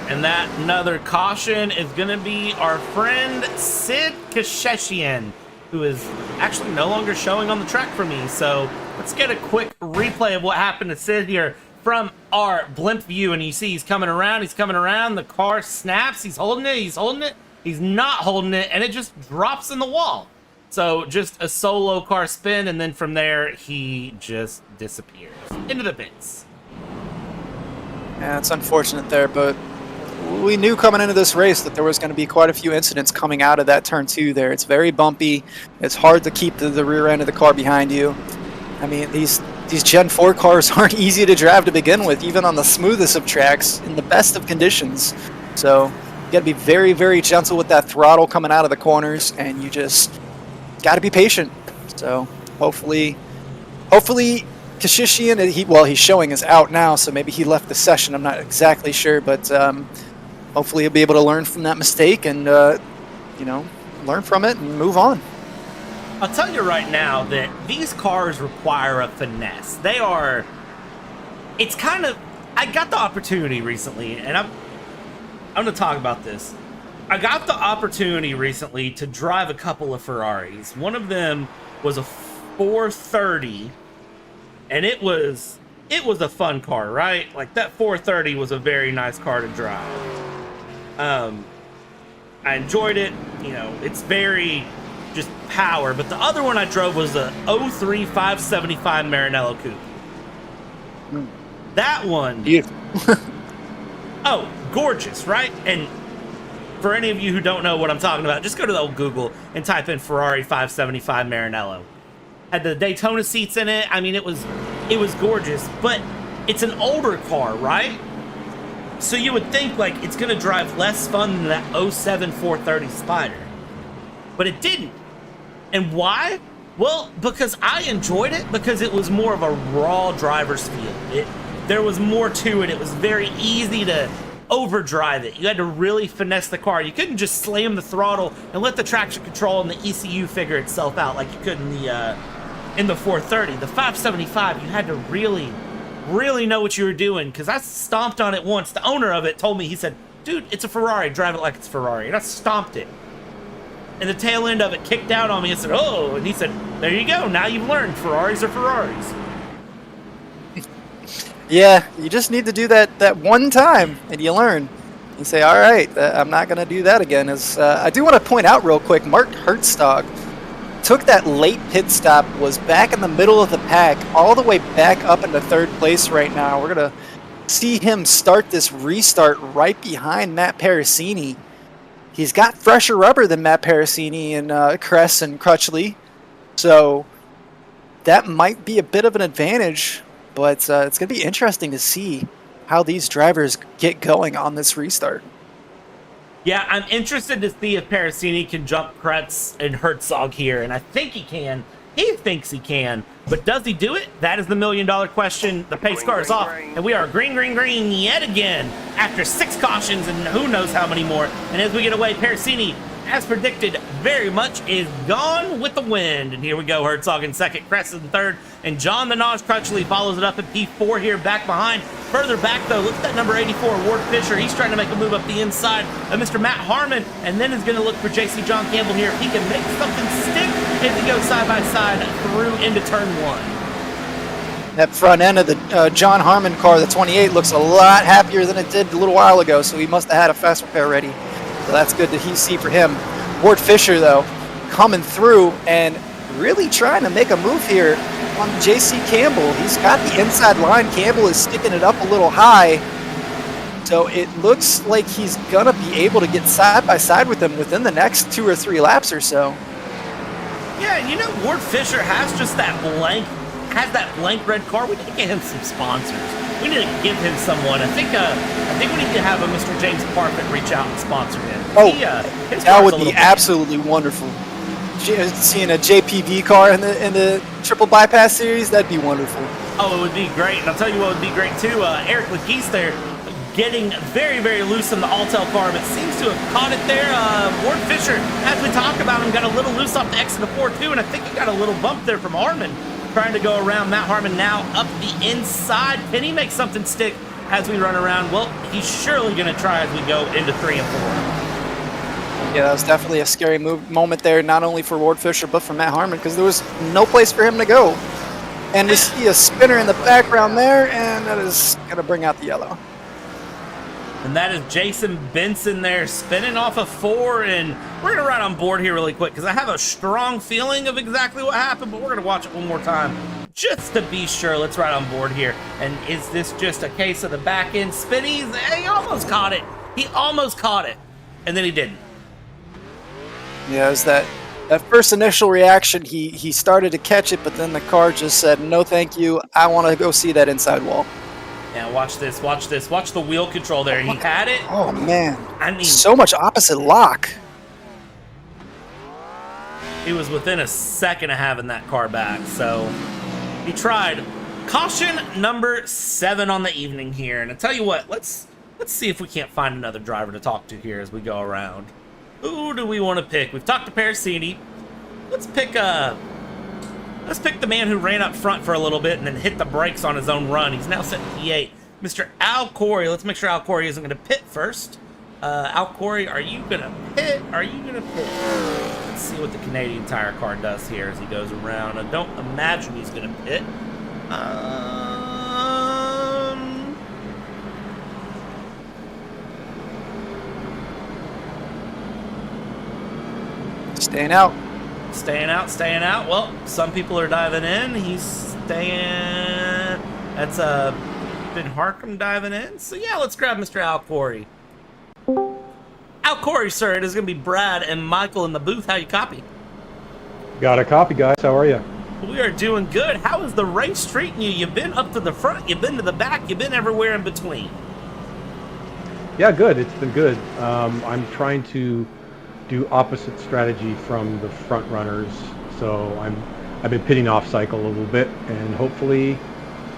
And that another caution is going to be our friend Sid Kasheshian, who is actually no longer showing on the track for me. So let's get a quick replay of what happened to Sid here from our blimp view. And you see he's coming around, the car snaps, he's holding it, he's not holding it, and it just drops in the wall. So just a solo car spin, and then from there, he just disappears into the pits. Yeah, it's unfortunate there, but we knew coming into this race that there was going to be quite a few incidents coming out of that turn 2 there. It's very bumpy. It's hard to keep the rear end of the car behind you. I mean, these Gen 4 cars aren't easy to drive to begin with, even on the smoothest of tracks, in the best of conditions. So you got to be very, very gentle with that throttle coming out of the corners, and you just got to be patient. So hopefully Kashishian, he's showing us out now, so maybe he left the session. I'm not exactly sure, but hopefully he'll be able to learn from that mistake and learn from it and move on. I'll tell you right now that these cars require a finesse. I got the opportunity recently, and I'm going to talk about this. I got the opportunity recently to drive a couple of Ferraris. One of them was a 430, and it was a fun car, right? Like, that 430 was a very nice car to drive. I enjoyed it. It's very just power. But the other one I drove was a 03 575 Maranello Coupe. That one... Beautiful. Oh, gorgeous, right? And for any of you who don't know what I'm talking about, just go to the old Google and type in Ferrari 575 Maranello. Had the Daytona seats in it. I mean, it was gorgeous, but it's an older car, right? So you would think like it's going to drive less fun than that 07 430 Spider. But it didn't. And why? Well, because I enjoyed it because it was more of a raw driver's feel. There was more to it. It was very easy to overdrive it. You had to really finesse the car. You couldn't just slam the throttle and let the traction control and the ECU figure itself out like you could in the 430. The 575, you had to really know what you were doing, because I stomped on it once. The owner of it told me, he said, dude, it's a Ferrari, drive it like it's Ferrari. And I stomped it. And the tail end of it kicked out on me and said, oh, and he said, there you go, now you've learned, Ferraris are Ferraris. Yeah, you just need to do that one time, and you learn. You say, all right, I'm not going to do that again. I do want to point out real quick, Mark Hertzog took that late pit stop, was back in the middle of the pack, all the way back up into third place right now. We're going to see him start this restart right behind Matt Parasini. He's got fresher rubber than Matt Parasini and Kress and Crutchley, so that might be a bit of an advantage, but it's going to be interesting to see how these drivers get going on this restart. Yeah, I'm interested to see if Parasini can jump Kretz and Herzog here, and I think he can. He thinks he can, but does he do it? That is the million-dollar question. The pace car is off, and we are green yet again after 6 cautions and who knows how many more. And as we get away, Parasini, as predicted, very much is gone with the wind. And here we go, Herzog in second, Kress in third, and John the Naj Crutchley follows it up at P4 here, back behind. Further back, though, look at that number 84, Ward Fisher. He's trying to make a move up the inside of Mr. Matt Harmon, and then is going to look for JC John Campbell here. If he can make something stick as he goes side by side through into turn 1. That front end of the John Harmon car, the 28, looks a lot happier than it did a little while ago, so he must have had a fast repair ready. So that's good to see for him. Ward Fisher, though, coming through and really trying to make a move here on JC Campbell. He's got the inside line. Campbell is sticking it up a little high. So it looks like he's going to be able to get side by side with him within the next 2 or 3 laps or so. Yeah, you know, Ward Fisher has just that blank red car. We need to get him some sponsors. We need to give him someone. I think we need to have a Mr. James Parfit reach out and sponsor him. Oh, that would be absolutely wonderful. Seeing a JPB car in the triple bypass series, that'd be wonderful. Oh, it would be great. And I'll tell you what would be great too. Eric Laguise there, getting very loose in the Altel car, but seems to have caught it there. Ward Fisher, as we talk about him, got a little loose off the exit of 4-2, and I think he got a little bump there from Harmon, trying to go around Matt Harmon now up the inside. Can he make something stick as we run around? Well, he's surely going to try as we go into 3 and 4. Yeah, that was definitely a scary moment there, not only for Ward Fisher, but for Matt Harmon, because there was no place for him to go. And we see a spinner in the background there, and that is going to bring out the yellow. And that is Jason Benson there, spinning off of 4, and we're going to ride on board here really quick, because I have a strong feeling of exactly what happened, but we're going to watch it one more time, just to be sure. Let's ride on board here. And is this just a case of the back end spinnies? He almost caught it. He almost caught it, and then he didn't. Yeah, it was that first initial reaction. He started to catch it, but then the car just said, no thank you, I want to go see that inside wall. Yeah, watch this. Watch the wheel control there. He had it. Oh, man. I mean, so much opposite lock. He was within a second of having that car back, so he tried. Caution number 7 on the evening here. And I tell you what, let's see if we can't find another driver to talk to here as we go around. Who do we want to pick? We've talked to Parasini. Let's pick the man who ran up front for a little bit and then hit the brakes on his own run. He's now set in P8. Mr. Al Corey. Let's make sure Al Corey isn't going to pit first. Al Corey, are you going to pit? Are you going to pit? Let's see what the Canadian Tire car does here as he goes around. I don't imagine he's going to pit. Staying out. Staying out. Well, some people are diving in. He's staying. That's Ben Harcum diving in. So yeah, let's grab Mr. Al Corey. Al Corey, sir. It is going to be Brad and Michael in the booth. How you copy? Got a copy, guys. How are you? We are doing good. How is the race treating you? You've been up to the front. You've been to the back. You've been everywhere in between. Yeah, good. It's been good. I'm trying to do opposite strategy from the front runners, so I've been pitting off cycle a little bit, and hopefully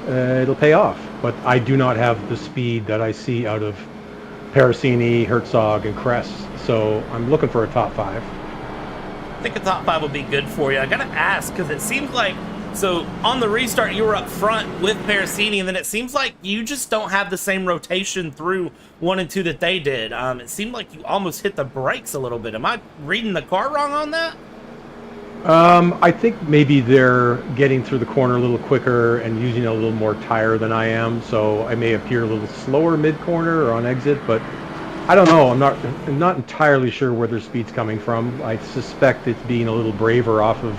it'll pay off. But I do not have the speed that I see out of Parasini, Herzog, and Kress, so I'm looking for a top 5. I think a top 5 would be good for you. I gotta ask, because it seems like, so on the restart you were up front with Parasini, and then it seems like you just don't have the same rotation through 1 and 2 that they did. It seemed like you almost hit the brakes a little bit. Am I reading the car wrong on that? I think maybe they're getting through the corner a little quicker and using a little more tire than I am, so I may appear a little slower mid-corner or on exit, but I don't know. I'm not entirely sure where their speed's coming from. I suspect it's being a little braver off of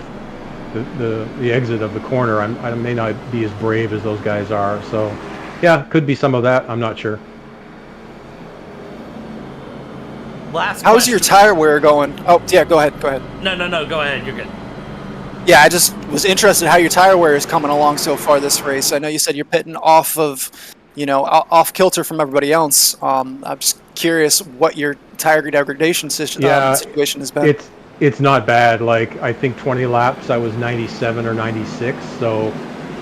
the exit of the corner. I may not be as brave as those guys are, so yeah, could be some of that. I'm not sure. How's your tire wear going? Oh, yeah, go ahead. No, go ahead. You're good. Yeah, I just was interested in how your tire wear is coming along so far this race. I know you said you're pitting off of, off kilter from everybody else. I'm just curious what your tire degradation situation has been. It's not bad. Like, I think 20 laps I was 97 or 96, so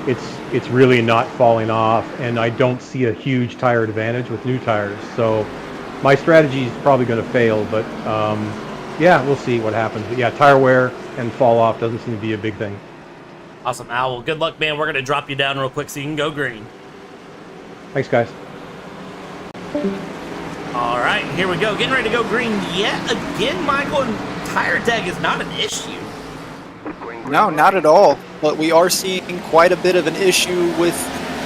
it's really not falling off, and I don't see a huge tire advantage with new tires. So my strategy is probably going to fail, but yeah, we'll see what happens. But yeah, tire wear and fall off doesn't seem to be a big thing. Awesome, Al. Well, good luck, man. We're going to drop you down real quick so you can go green. Thanks, guys. All right, here we go. Getting ready to go green yet again, Michael. And tire deg is not an issue. No, not at all. But we are seeing quite a bit of an issue with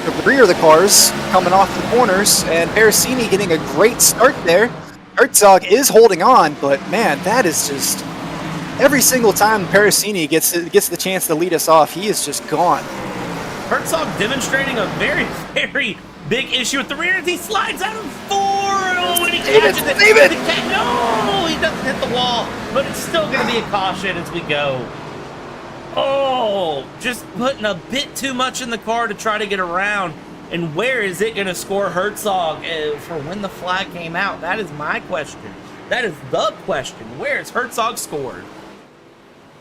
the rear of the cars coming off the corners, and Parasini getting a great start there. Herzog is holding on, but man, that is just every single time Parasini gets the chance to lead us off, he is just gone. Herzog demonstrating a very, very big issue with the rear as he slides out of 4. Oh, and he catches it. No, he doesn't hit the wall, but it's still going to be a caution as we go. Oh, just putting a bit too much in the car to try to get around. And where is it going to score Herzog for when the flag came out? That is my question. That is the question. Where is Herzog scored?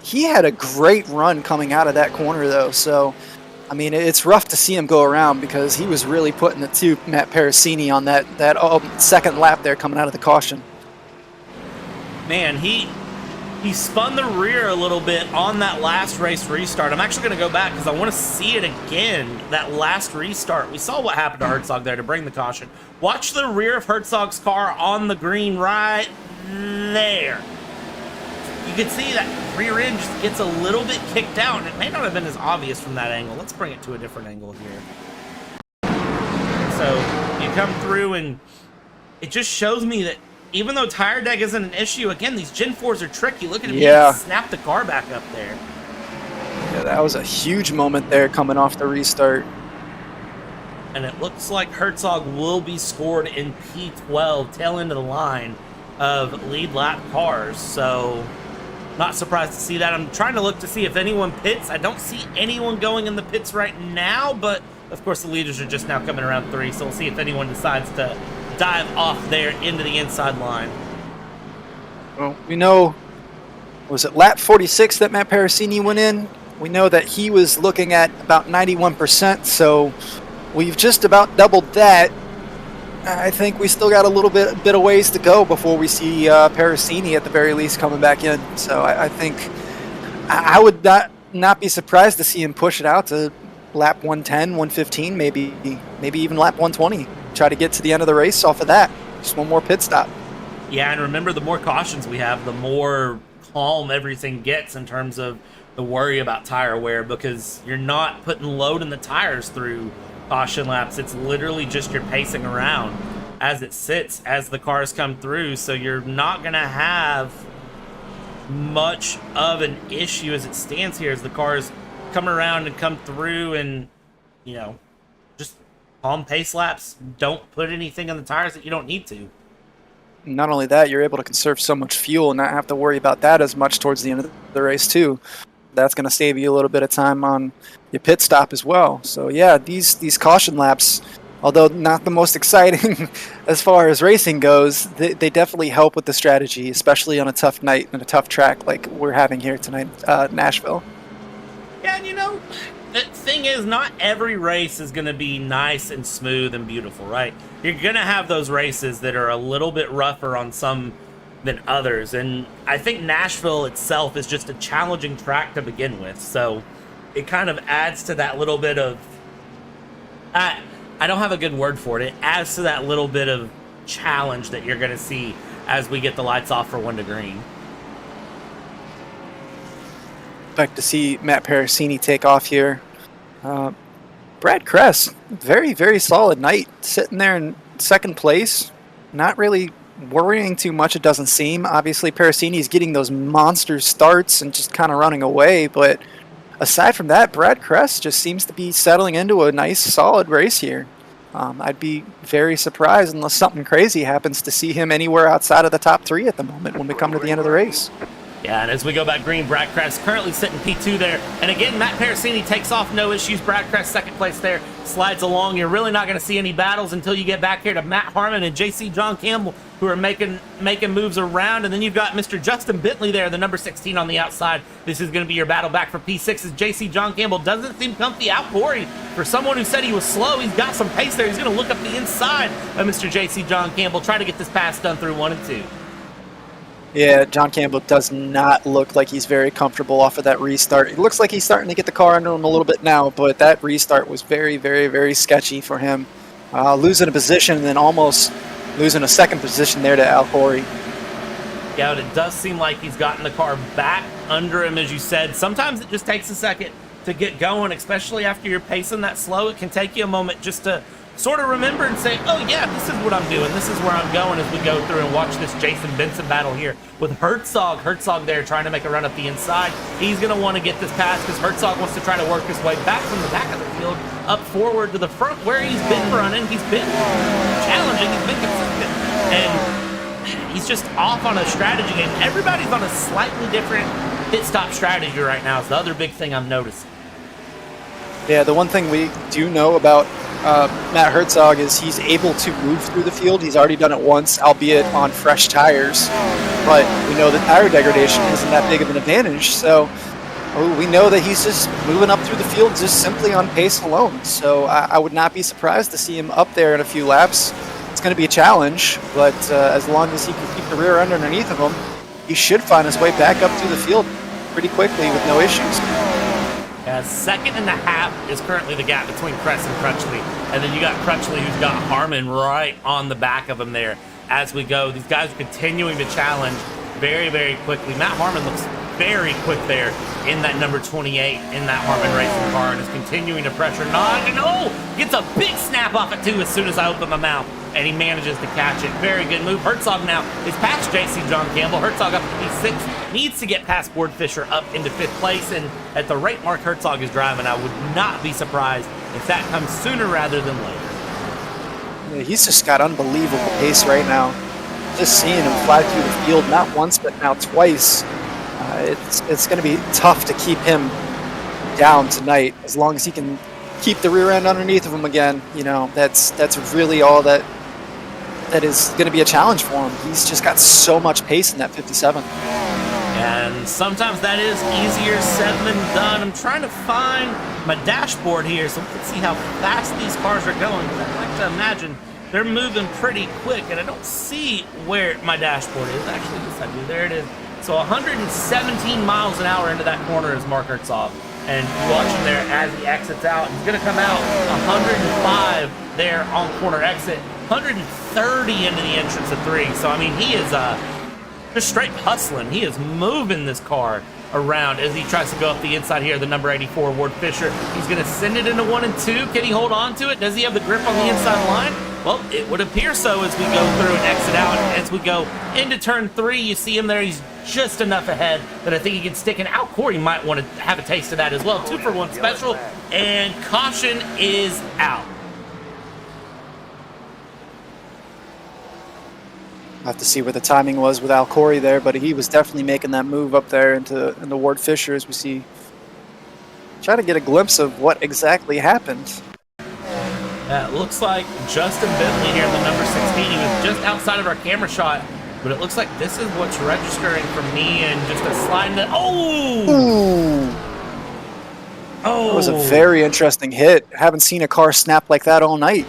He had a great run coming out of that corner, though. So, I mean, it's rough to see him go around because he was really putting it to Matt Parasini on that second lap there coming out of the caution. Man, he spun the rear a little bit on that last race restart. I'm actually going to go back because I want to see it again, that last restart. We saw what happened to Herzog there to bring the caution. Watch the rear of Herzog's car on the green right there. You can see that rear end just gets a little bit kicked out, and it may not have been as obvious from that angle. Let's bring it to a different angle here. So you come through, and it just shows me that even though tire deg isn't an issue, again, these Gen 4s are tricky. Look at him, he snap the car back up there. Yeah, that was a huge moment there coming off the restart. And it looks like Herzog will be scored in P12, tail end of the line of lead lap cars. So, not surprised to see that. I'm trying to look to see if anyone pits. I don't see anyone going in the pits right now, but of course the leaders are just now coming around 3, so we'll see if anyone decides to dive off there into the inside line. Well, we know, was it lap 46 that Matt Parasini went in? We know that he was looking at about 91%, so we've just about doubled that. I think we still got a little bit of ways to go before we see Parasini at the very least coming back in. So I think I would not be surprised to see him push it out to lap 110, 115, maybe even lap 120. Try to get to the end of the race off of that. Just one more pit stop. Yeah, and remember, the more cautions we have, the more calm everything gets in terms of the worry about tire wear, because you're not putting load in the tires through caution laps. It's literally just you're pacing around as it sits, as the cars come through, so you're not going to have much of an issue as it stands here as the cars come around and come through, and, you know, just calm pace laps. Don't put anything on the tires that you don't need to. Not only that, you're able to conserve so much fuel and not have to worry about that as much towards the end of the race too. That's going to save you a little bit of time on your pit stop as well. So yeah, these caution laps although not the most exciting as far as racing goes, they definitely help with the strategy, especially on a tough night and a tough track like we're having here tonight, Nashville. Yeah, and the thing is, not every race is going to be nice and smooth and beautiful, right? You're going to have those races that are a little bit rougher on some than others, and I think Nashville itself is just a challenging track to begin with, so it kind of adds to that little bit of... I don't have a good word for it. It adds to that little bit of challenge that you're going to see as we get the lights off for 1 to green. Expect to see Matt Parasini take off here. Brad Kress, very, very solid night, sitting there in second place. Not really worrying too much, it doesn't seem. Obviously, Parasini's getting those monster starts and just kind of running away, but aside from that, Brad Kress just seems to be settling into a nice, solid race here. I'd be very surprised unless something crazy happens to see him anywhere outside of the top 3 at the moment when we come to the end of the race. Yeah, and as we go back green, Brad Kress currently sitting P2 there. And again, Matt Parasini takes off, no issues. Brad Kress second place there, slides along. You're really not going to see any battles until you get back here to Matt Harmon and JC John Campbell, who are making moves around. And then you've got Mr. Justin Bentley there, the number 16 on the outside. This is going to be your battle back for P6 as JC John Campbell doesn't seem comfy out Corey. For someone who said he was slow, he's got some pace there. He's going to look up the inside of Mr. JC John Campbell, try to get this pass done through 1 and 2. Yeah, John Campbell does not look like he's very comfortable off of that restart. It looks like he's starting to get the car under him a little bit now, but that restart was very, very, very sketchy for him. Losing a position and then almost losing a second position there to Al Corey. Yeah, but it does seem like he's gotten the car back under him, as you said. Sometimes it just takes a second to get going, especially after you're pacing that slow. It can take you a moment just to sort of remember and say, oh yeah, this is what I'm doing, this is where I'm going, as we go through and watch this Jason Benson battle here with Herzog. Herzog there trying to make a run up the inside. He's going to want to get this pass because Herzog wants to try to work his way back from the back of the field up forward to the front where he's been running. He's been challenging, he's been consistent, and he's just off on a strategy game. Everybody's on a slightly different pit stop strategy right now is the other big thing I'm noticing. Yeah, the one thing we do know about Matt Herzog is he's able to move through the field. He's already done it once, albeit on fresh tires. But we know that tire degradation isn't that big of an advantage. So we know that he's just moving up through the field just simply on pace alone. So I would not be surprised to see him up there in a few laps. It's going to be a challenge, but as long as he can keep the rear end underneath of him, he should find his way back up through the field pretty quickly with no issues. Second and a half is currently the gap between Kress and Crutchley. And then you got Crutchley who's got Harmon right on the back of him there as we go. These guys are continuing to challenge very, very quickly. Matt Harmon looks very quick there in that number 28 in that Harmon racing car and is continuing to pressure. Gets a big snap off it too as soon as I open my mouth. And he manages to catch it. Very good move. Herzog now is past JC John Campbell. Herzog up to P6. Needs to get past Ward Fisher up into 5th place. And at the rate Mark Herzog is driving, I would not be surprised if that comes sooner rather than later. Yeah, he's just got unbelievable pace right now. Just seeing him fly through the field, not once, but now twice. It's going to be tough to keep him down tonight. As long as he can keep the rear end underneath of him again, that's really all that is going to be a challenge for him. He's just got so much pace in that 57. And sometimes that is easier said than done. I'm trying to find my dashboard here so we can see how fast these cars are going. I'd like to imagine they're moving pretty quick, and I don't see where my dashboard is. Actually, yes, I do. There it is. So 117 miles an hour into that corner is Mark Herzog. And you watch him there as he exits out. He's going to come out 105 there on corner exit, 130 into the entrance of 3. So, I mean, he is just straight hustling. He is moving this car around as he tries to go up the inside here, the number 84, Ward Fisher. He's going to send it into 1 and 2. Can he hold on to it? Does he have the grip on the inside line? Well, it would appear so as we go through and exit out. As we go into turn 3, you see him there. He's just enough ahead that I think he can stick in. Al Corey might want to have a taste of that as well. 2-for-1 special, and caution is out. I'll have to see where the timing was with Al Corey there, but he was definitely making that move up there into Ward Fisher as we see. Try to get a glimpse of what exactly happened. Looks like Justin Bentley here in the number 16. He was just outside of our camera shot, but it looks like this is what's registering for me, and just a slide in the... Ooh. That was a very interesting hit. Haven't seen a car snap like that all night.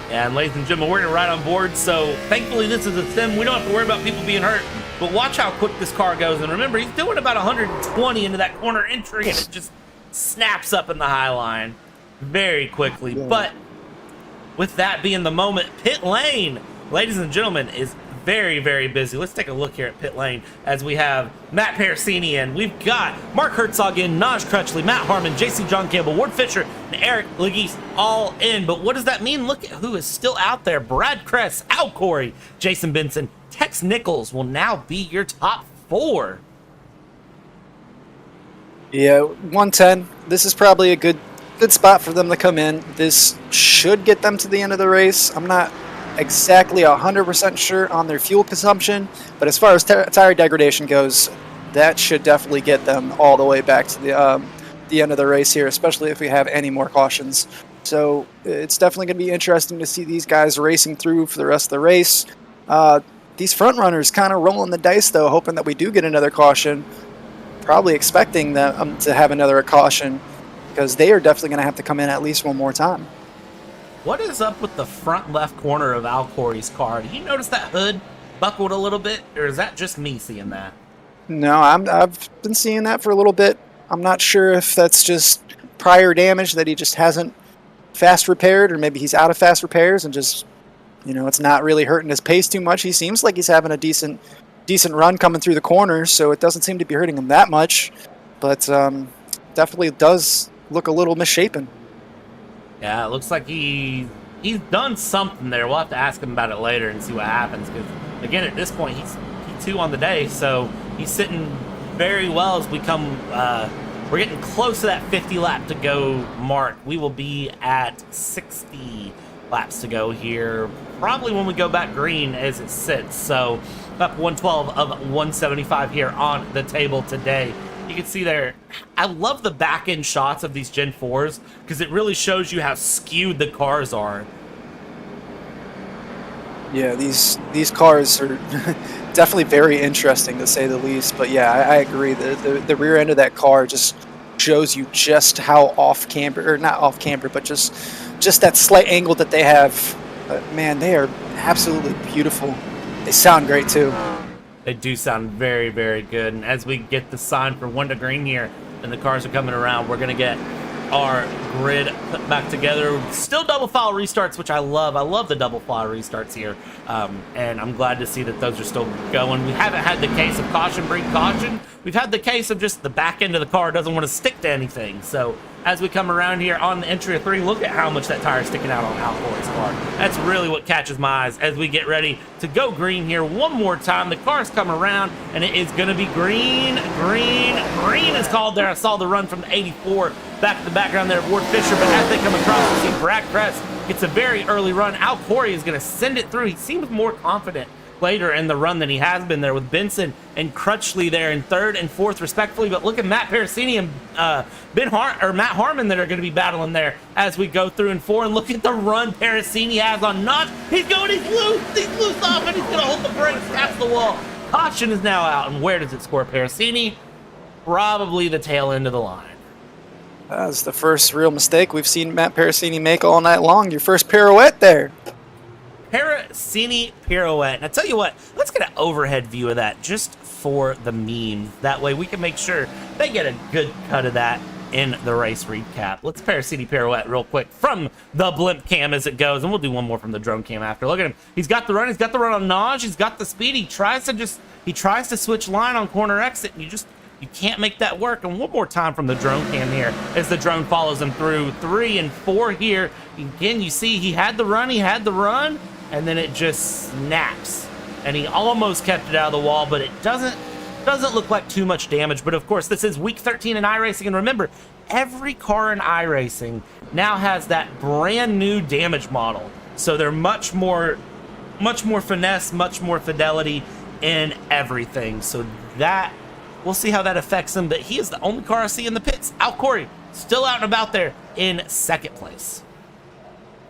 Yeah, and ladies and gentlemen, we're going to ride on board, so thankfully this is a sim. We don't have to worry about people being hurt, but watch how quick this car goes. And remember, he's doing about 120 into that corner entry, and it just snaps up in the high line very quickly. Yeah. But with that being the moment, pit lane, ladies and gentlemen, is very, very busy. Let's take a look here at pit lane as we have Matt Parasini in. We've got Mark Herzog in, Naj Crutchley, Matt Harmon, JC John Campbell, Ward Fisher, and Eric Legis all in. But what does that mean? Look at who is still out there. Brad Kress, Al Corey, Jason Benson, Tex Nichols will now be your top 4. Yeah, 110. This is probably a good spot for them to come in. This should get them to the end of the race. I'm not exactly 100% sure on their fuel consumption, but as far as tire degradation goes, that should definitely get them all the way back to the end of the race here, especially if we have any more cautions. So it's definitely going to be interesting to see these guys racing through for the rest of the race. These front runners kind of rolling the dice, though, hoping that we do get another caution, probably expecting them to have another caution, because they are definitely going to have to come in at least one more time. What is up with the front left corner of Al Corey's car? Do you notice that hood buckled a little bit, or is that just me seeing that? No, I've been seeing that for a little bit. I'm not sure if that's just prior damage that he just hasn't fast repaired, or maybe he's out of fast repairs and just, it's not really hurting his pace too much. He seems like he's having a decent run coming through the corners, so it doesn't seem to be hurting him that much, but definitely does look a little misshapen. Yeah, it looks like he's done something there. We'll have to ask him about it later and see what happens, because again, at this point, he's P2 on the day, so he's sitting very well as we come. We're getting close to that 50 lap to go mark. We will be at 60 laps to go here, probably when we go back green as it sits. So up 112 of 175 here on the table today. You can see there, I love the back end shots of these Gen 4s because it really shows you how skewed the cars are. Yeah, these cars are definitely very interesting, to say the least. But yeah, I agree. The rear end of that car just shows you just how off camber, or not off camber, but just that slight angle that they have. But man, they are absolutely beautiful. They sound great too. They do sound very, very good. And as we get the sign for 1 to green here and the cars are coming around, we're going to get our grid put back together. Still double file restarts, which I love. I love the double file restarts here. And I'm glad to see that those are still going. We haven't had the case of caution breed caution. We've had the case of just the back end of the car doesn't want to stick to anything. So as we come around here on the entry of 3, look at how much that tire is sticking out on Al Corey's car. That's really what catches my eyes as we get ready to go green here one more time. The cars come around, and it is going to be green, green, green is called there. I saw the run from the 84 back to the background there of Ward Fisher, but as they come across, we see Brad Kress gets a very early run. Al Corey is going to send it through. He seems more confident later in the run than he has been there, with Benson and Crutchley there in 3rd and 4th respectively. But look at Matt Parasini and Matt Harmon that are going to be battling there as we go through in 4. And look at the run Parasini has on Notch. He's loose off, and he's going to hold the brakes, taps the wall. Caution is now out, and where does it score Parasini? Probably the tail end of the line. That's the first real mistake we've seen Matt Parasini make all night long. Your first pirouette there. Parasini pirouette. And I tell you what, let's get an overhead view of that just for the meme. That way we can make sure they get a good cut of that in the race recap. Let's Parasini pirouette real quick from the blimp cam as it goes, and we'll do one more from the drone cam after. Look at him. He's got the run. He's got the run on Naj. He's got the speed. He tries to switch line on corner exit, and you can't make that work. And one more time from the drone cam here as the drone follows him through 3 and 4 here. Again, you see he had the run, and then it just snaps. And he almost kept it out of the wall, but it doesn't look like too much damage. But of course, this is week 13 in iRacing, and remember, every car in iRacing now has that brand new damage model. So they're much more finesse, much more fidelity in everything. So that, we'll see how that affects him, but he is the only car I see in the pits. Al Corey still out and about there in 2nd place.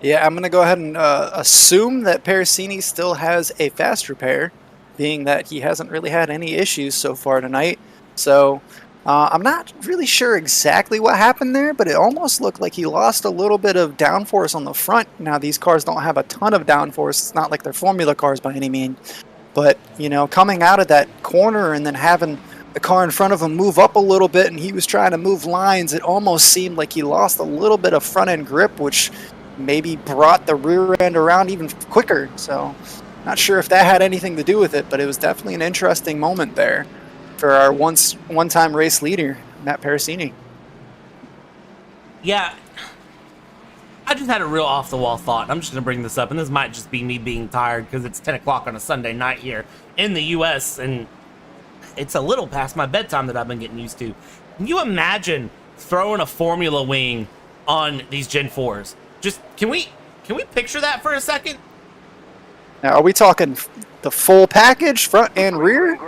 Yeah, I'm going to go ahead and assume that Parasini still has a fast repair, being that he hasn't really had any issues so far tonight. So I'm not really sure exactly what happened there, but it almost looked like he lost a little bit of downforce on the front. Now, these cars don't have a ton of downforce. It's not like they're Formula cars by any means. But, you know, coming out of that corner and then having the car in front of him move up a little bit and he was trying to move lines, it almost seemed like he lost a little bit of front-end grip, which maybe brought the rear end around even quicker. So not sure if that had anything to do with it, but it was definitely an interesting moment there for our one-time race leader, Matt Parasini. Yeah, I just had a real off-the-wall thought. I'm just going to bring this up, and this might just be me being tired because it's 10 o'clock on a Sunday night here in the U.S., and it's a little past my bedtime that I've been getting used to. Can you imagine throwing a Formula wing on these Gen 4s? Just, can we picture that for a second? Now, are we talking the full package, front and rear?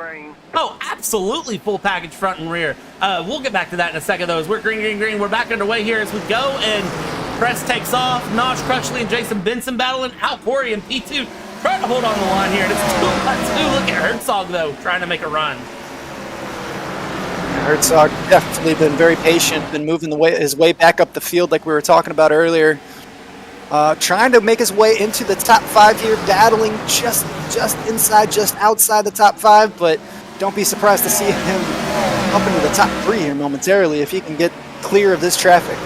Oh, absolutely full package front and rear. We'll get back to that in a second, though, as we're green. We're back underway here as we go, and Press takes off. Naj Crutchley and Jason Benson battling. Al Corey and P2 trying to hold on the line here. And it's 2-2. Look at Herzog, though, trying to make a run. Herzog definitely been very patient, been moving his way back up the field like we were talking about earlier. Trying to make his way into the top 5 here, battling just inside, just outside the top 5, but don't be surprised to see him up into the top 3 here momentarily if he can get clear of this traffic.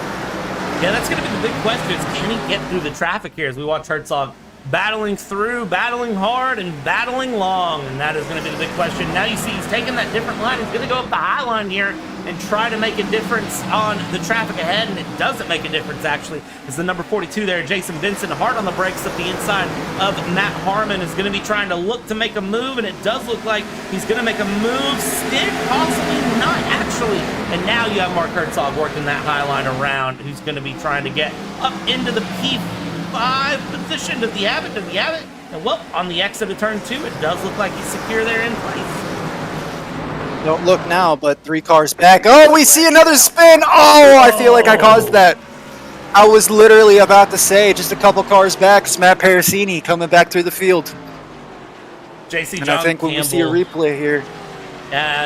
Yeah, that's going to be the big question, is can he get through the traffic here as we watch Herzog battling through, battling hard, and battling long, and that is going to be the big question. Now you see he's taking that different line. He's going to go up the high line here and try to make a difference on the traffic ahead, and it doesn't make a difference, actually, as the number 42 there, Jason Benson, hard on the brakes up the inside of Matt Harmon, is going to be trying to look to make a move, and it does look like he's going to make a move, stick, possibly not, actually, and now you have Mark Herzog working that high line around, who's going to be trying to get up into the P5 position. Does he have it? And well, on the exit of turn 2, it does look like he's secure there in place. Don't look now, but 3 cars back. Oh, we see another spin. Oh, I feel like I caused that. I was literally about to say, just a couple cars back, it's Matt Parasini coming back through the field. JC And I think we will see a replay here.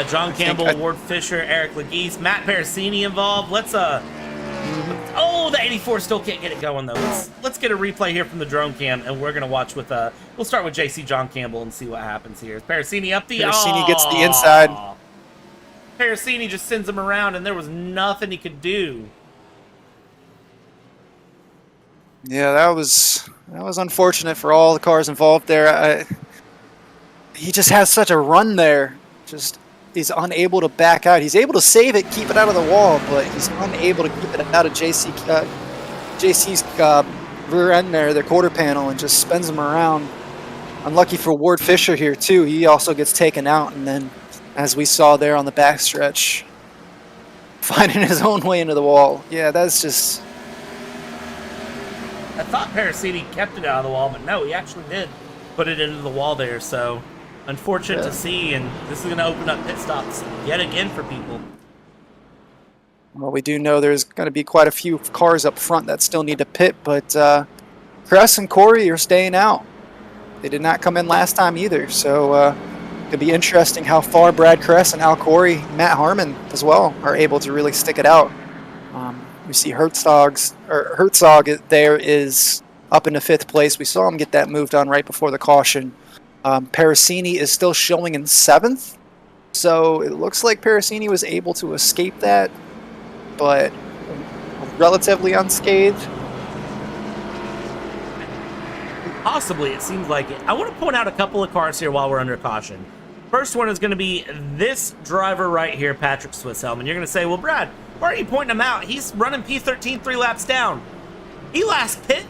John Campbell, Ward Fisher, Eric Legeese, Matt Parasini involved. Let's oh, the 84 still can't get it going though. Let's get a replay here from the drone cam, and we're gonna watch with we'll start with JC John Campbell and see what happens here. Parasini up the Parasini gets the inside. Parasini just sends him around, and there was nothing he could do. Yeah, that was unfortunate for all the cars involved there. He just has such a run there. Just he's unable to back out. He's able to save it, keep it out of the wall, but he's unable to keep it out of JC's rear end there, the quarter panel, and just spins him around. Unlucky for Ward Fisher here too. He also gets taken out, and then, as we saw there on the backstretch, finding his own way into the wall. Yeah, that's just... I thought Parasini kept it out of the wall, but no, he actually did put it into the wall there, so unfortunate to see, and this is going to open up pit stops yet again for people. Well, we do know there's going to be quite a few cars up front that still need to pit, but Kress and Corey are staying out. They did not come in last time either, so it'll be interesting how far Brad Kress and Al Corey, Matt Harmon as well, are able to really stick it out. We see Herzog there is up into 5th place. We saw him get that moved on right before the caution. Parasini is still showing in 7th, so it looks like Parasini was able to escape that, but relatively unscathed. Possibly, it seems like it. I want to point out a couple of cars here while we're under caution. First one is going to be this driver right here, Patrick Swisshelm. And you're going to say, well, Brad, why are you pointing him out? He's running P13 3 laps down. He last pit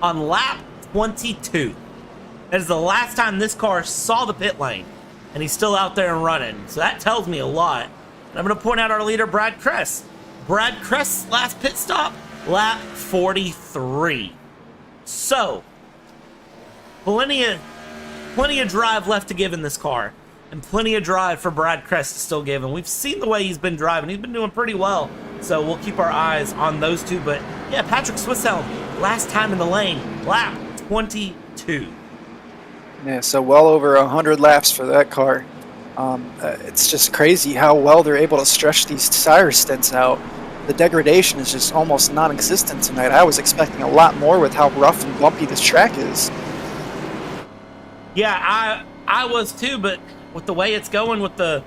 on lap 22. That is the last time this car saw the pit lane. And he's still out there and running. So that tells me a lot. And I'm going to point out our leader, Brad Kress. Brad Kress' last pit stop, lap 43. So, plenty of drive left to give in this car, and plenty of drive for Brad Kress to still give. And we've seen the way he's been driving. He's been doing pretty well. So we'll keep our eyes on those two. But yeah, Patrick Swisshelm last time in the lane, lap 22. Yeah, so well over 100 laps for that car. It's just crazy how well they're able to stretch these tire stints out. The degradation is just almost non-existent tonight. I was expecting a lot more with how rough and bumpy this track is. Yeah, I was too, but with the way it's going with the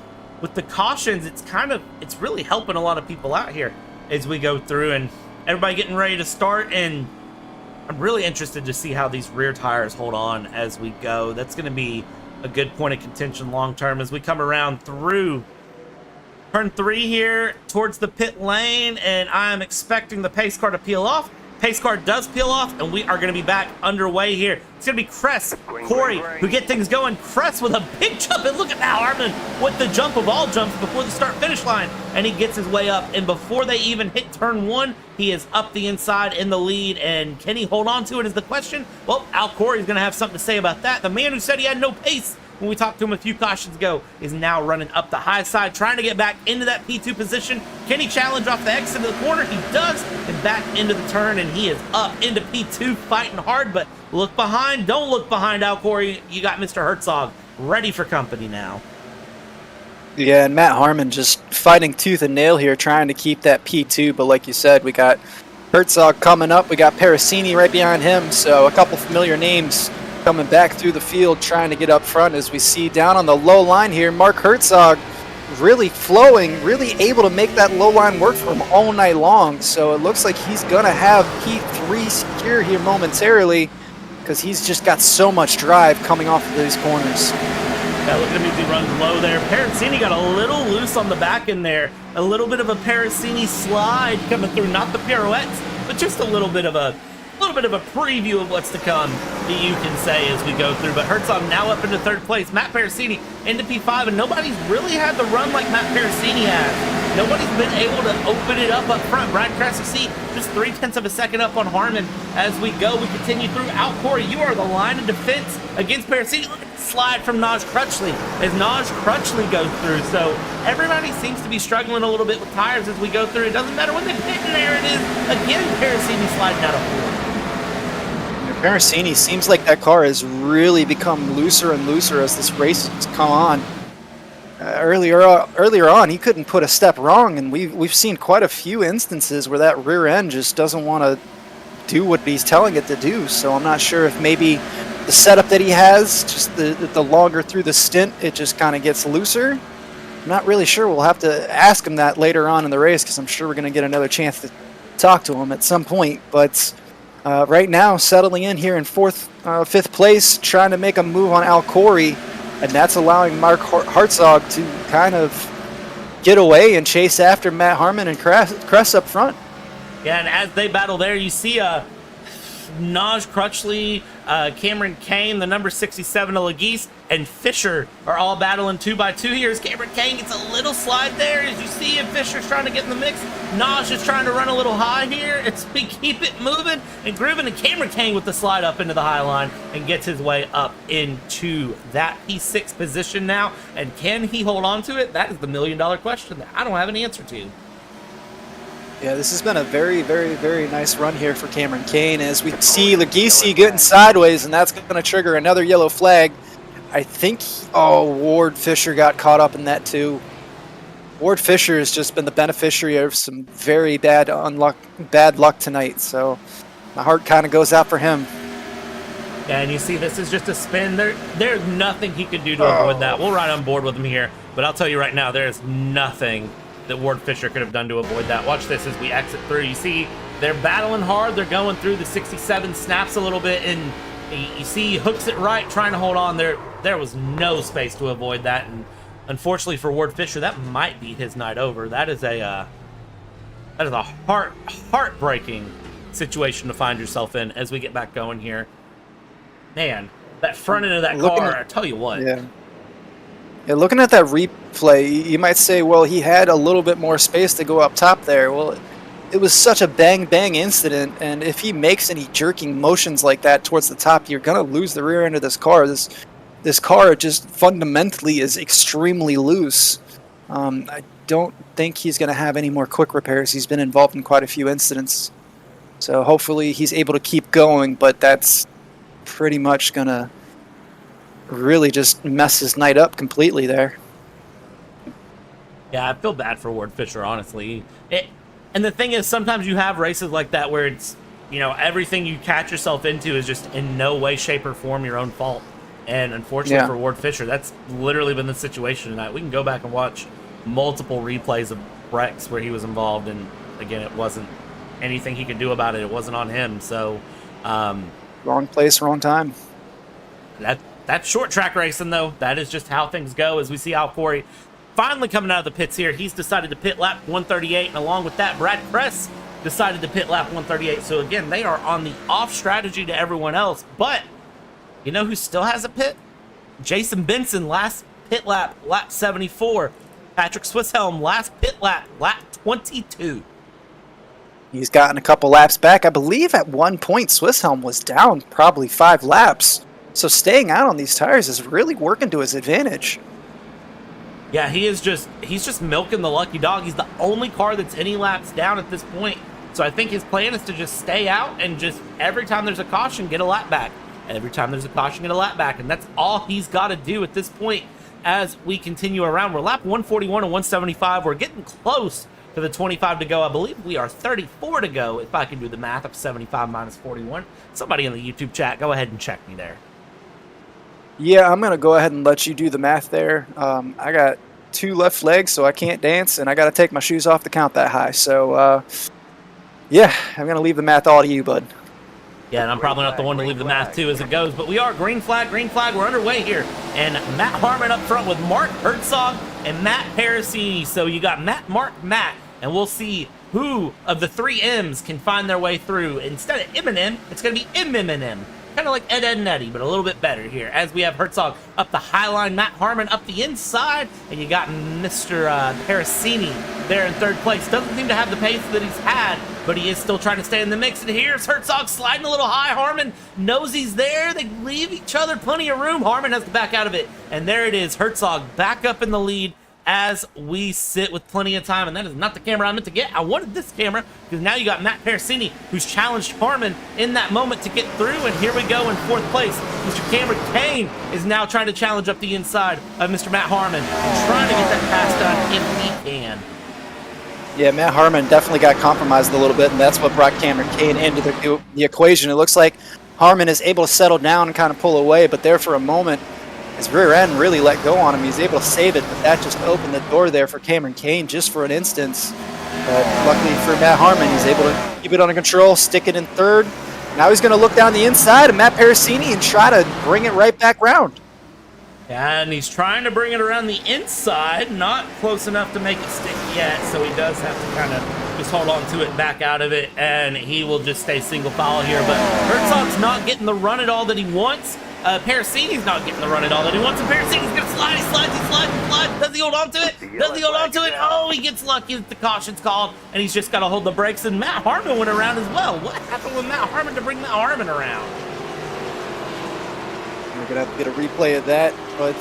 cautions, it's really helping a lot of people out here as we go through and everybody getting ready to start. And I'm really interested to see how these rear tires hold on as we go. That's going to be a good point of contention long term as we come around through turn 3 here towards the pit lane, and I'm expecting the pace car to peel off. Pace car does peel off, and we are going to be back underway here. It's going to be Cress, Corey, who get things going. Cress with a big jump, and look at Matt Harmon with the jump of all jumps before the start-finish line, and he gets his way up, and before they even hit turn 1, he is up the inside in the lead, and can he hold on to it is the question. Well, Al Corey's going to have something to say about that. The man who said he had no pace when we talked to him a few cautions ago is now running up the high side, trying to get back into that P2 position. Can he challenge off the exit of the corner? He does, and back into the turn, and he is up into P2, fighting hard, but look behind. Don't look behind, Al Corey. You got Mr. Herzog ready for company now. Yeah, and Matt Harmon just fighting tooth and nail here, trying to keep that P2, but like you said, we got Herzog coming up. We got Parasini right behind him, so a couple familiar names coming back through the field, trying to get up front. As we see down on the low line here, Mark Herzog really flowing, really able to make that low line work for him all night long. So it looks like he's going to have P3 secure here momentarily because he's just got so much drive coming off of these corners. Yeah, look at him as he runs low there. Parasini got a little loose on the back end there. A little bit of a Parasini slide coming through, not the pirouettes, but just a little bit of a preview of what's to come, that you can say, as we go through. But Herzog now up into 3rd place. Matt Parasini into P5, and nobody's really had the run like Matt Parasini has. Nobody's been able to open it up front. Brad Kress, you see, just 0.3 of a second up on Harmon as we go. We continue through. Out Corey, you are the line of defense against Parasini. Look at the slide from Naj Crutchley as Naj Crutchley goes through. So everybody seems to be struggling a little bit with tires as we go through. It doesn't matter when they pit, and there it is. Again, Parasini sliding out of 4. Parasini seems like that car has really become looser and looser as this race has come on. Earlier on, he couldn't put a step wrong, and we've seen quite a few instances where that rear end just doesn't want to do what he's telling it to do. So I'm not sure if maybe the setup that he has, just the longer through the stint, it just kind of gets looser. I'm not really sure. We'll have to ask him that later on in the race, because I'm sure we're going to get another chance to talk to him at some point. But right now, settling in here in 5th place, trying to make a move on Al Corey, and that's allowing Mark Herzog to kind of get away and chase after Matt Harmon and Kress up front. Yeah, and as they battle there, you see Naj Crutchley, Cameron Kane, the number 67 of Legis, and Fisher are all battling 2x2 here. As Cameron Kane gets a little slide there, as you see, and Fisher's trying to get in the mix. Naj is trying to run a little high here as we keep it moving and grooving, and Cameron Kane with the slide up into the high line and gets his way up into that P6 position now. And can he hold on to it? That is the million-dollar question that I don't have an answer to. Yeah, this has been a very, very, very nice run here for Cameron Kane, as we see Legisi getting sideways, and that's going to trigger another yellow flag. I think, Ward Fisher got caught up in that too. Ward Fisher has just been the beneficiary of some very bad luck tonight, so my heart kind of goes out for him. Yeah, and you see this is just a spin. There's nothing he could do to avoid that. We'll ride on board with him here, but I'll tell you right now, there's nothing that Ward Fisher could have done to avoid that. Watch this as we exit through. You see they're battling hard. They're going through. The 67 snaps a little bit, and you see he hooks it right, trying to hold on. There was no space to avoid that, and unfortunately for Ward Fisher, that might be his night over. That is a heartbreaking situation to find yourself in as we get back going here. Man, that front end of that car, I tell you what. Yeah, looking at that replay, you might say, well, he had a little bit more space to go up top there. Well, it was such a bang-bang incident, and if he makes any jerking motions like that towards the top, you're going to lose the rear end of this car. This car just fundamentally is extremely loose. I don't think he's going to have any more quick repairs. He's been involved in quite a few incidents. So hopefully he's able to keep going, but that's pretty much going to really just mess his night up completely there. Yeah, I feel bad for Ward Fisher, honestly. And the thing is, sometimes you have races like that where it's, everything you catch yourself into is just in no way, shape, or form your own fault. And unfortunately for Ward Fisher, that's literally been the situation tonight. We can go back and watch multiple replays of wrecks where he was involved, and again, it wasn't anything he could do about it. It wasn't on him. So, wrong place, wrong time. That's short track racing, though. That is just how things go. As we see Al Corey finally coming out of the pits here, he's decided to pit lap 138, and along with that, Brad Kress decided to pit lap 138. So again, they are on the off strategy to everyone else. But you know who still has a pit? Jason Benson, last pit lap, lap 74. Patrick Swisshelm, last pit lap, lap 22. He's gotten a couple laps back. I believe at one point Swisshelm was down probably 5 laps. So staying out on these tires is really working to his advantage. Yeah, he's just milking the lucky dog. He's the only car that's any laps down at this point. So I think his plan is to just stay out and just every time there's a caution, get a lap back. Every time there's a caution, get a lap back. And that's all he's got to do at this point as we continue around. We're lap 141 and 175. We're getting close to the 25 to go. I believe we are 34 to go, if I can do the math of 75 minus 41. Somebody in the YouTube chat, go ahead and check me there. Yeah, I'm going to go ahead and let you do the math there. I got 2 left legs, so I can't dance, and I got to take my shoes off to count that high. So, yeah, I'm going to leave the math all to you, bud. Yeah, and I'm probably not the one to leave the math, too, as it goes. But we are green flag. We're underway here. And Matt Harmon up front with Mark Herzog and Matt Parasini. So you got Matt, Mark, Matt, and we'll see who of the 3 M's can find their way through. Instead of M&M, it's going to be M&M. Kind of like Ed, Ed, and Eddie, but a little bit better here. As we have Herzog up the high line, Matt Harmon up the inside, and you got Mr. Parasini there in 3rd place. Doesn't seem to have the pace that he's had, but he is still trying to stay in the mix. And here's Herzog sliding a little high. Harmon knows he's there. They leave each other plenty of room. Harmon has to back out of it, and there it is. Herzog back up in the lead as we sit with plenty of time, and that is not the camera I meant to get. I wanted this camera because now you got Matt Parasini, who's challenged Harmon in that moment to get through, and here we go in 4th place. Mr. Cameron Kane is now trying to challenge up the inside of Mr. Matt Harmon, trying to get that pass done if he can. Yeah, Matt Harmon definitely got compromised a little bit, and that's what brought Cameron Kane into the equation. It looks like Harmon is able to settle down and kind of pull away, but there for a moment, his rear end really let go on him. He's able to save it, but that just opened the door there for Cameron Kane just for an instance. But luckily for Matt Harmon, he's able to keep it under control, stick it in 3rd. Now he's going to look down the inside of Matt Parasini and try to bring it right back round. And he's trying to bring it around the inside, not close enough to make it stick yet, so he does have to kind of just hold on to it, back out of it, and he will just stay single file here. But Herzog's not getting the run at all that he wants. Parasini's not getting the run at all that he wants, and Parasini's going to slide. He slides. Does he hold on to it? Oh, he gets lucky that the caution's called, and he's just got to hold the brakes, and Matt Harmon went around as well. What happened with Matt Harmon to bring Matt Harmon around? We're going to have to get a replay of that, but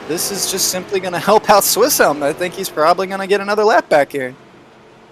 this is just simply going to help out Swisshelm. I think he's probably going to get another lap back here.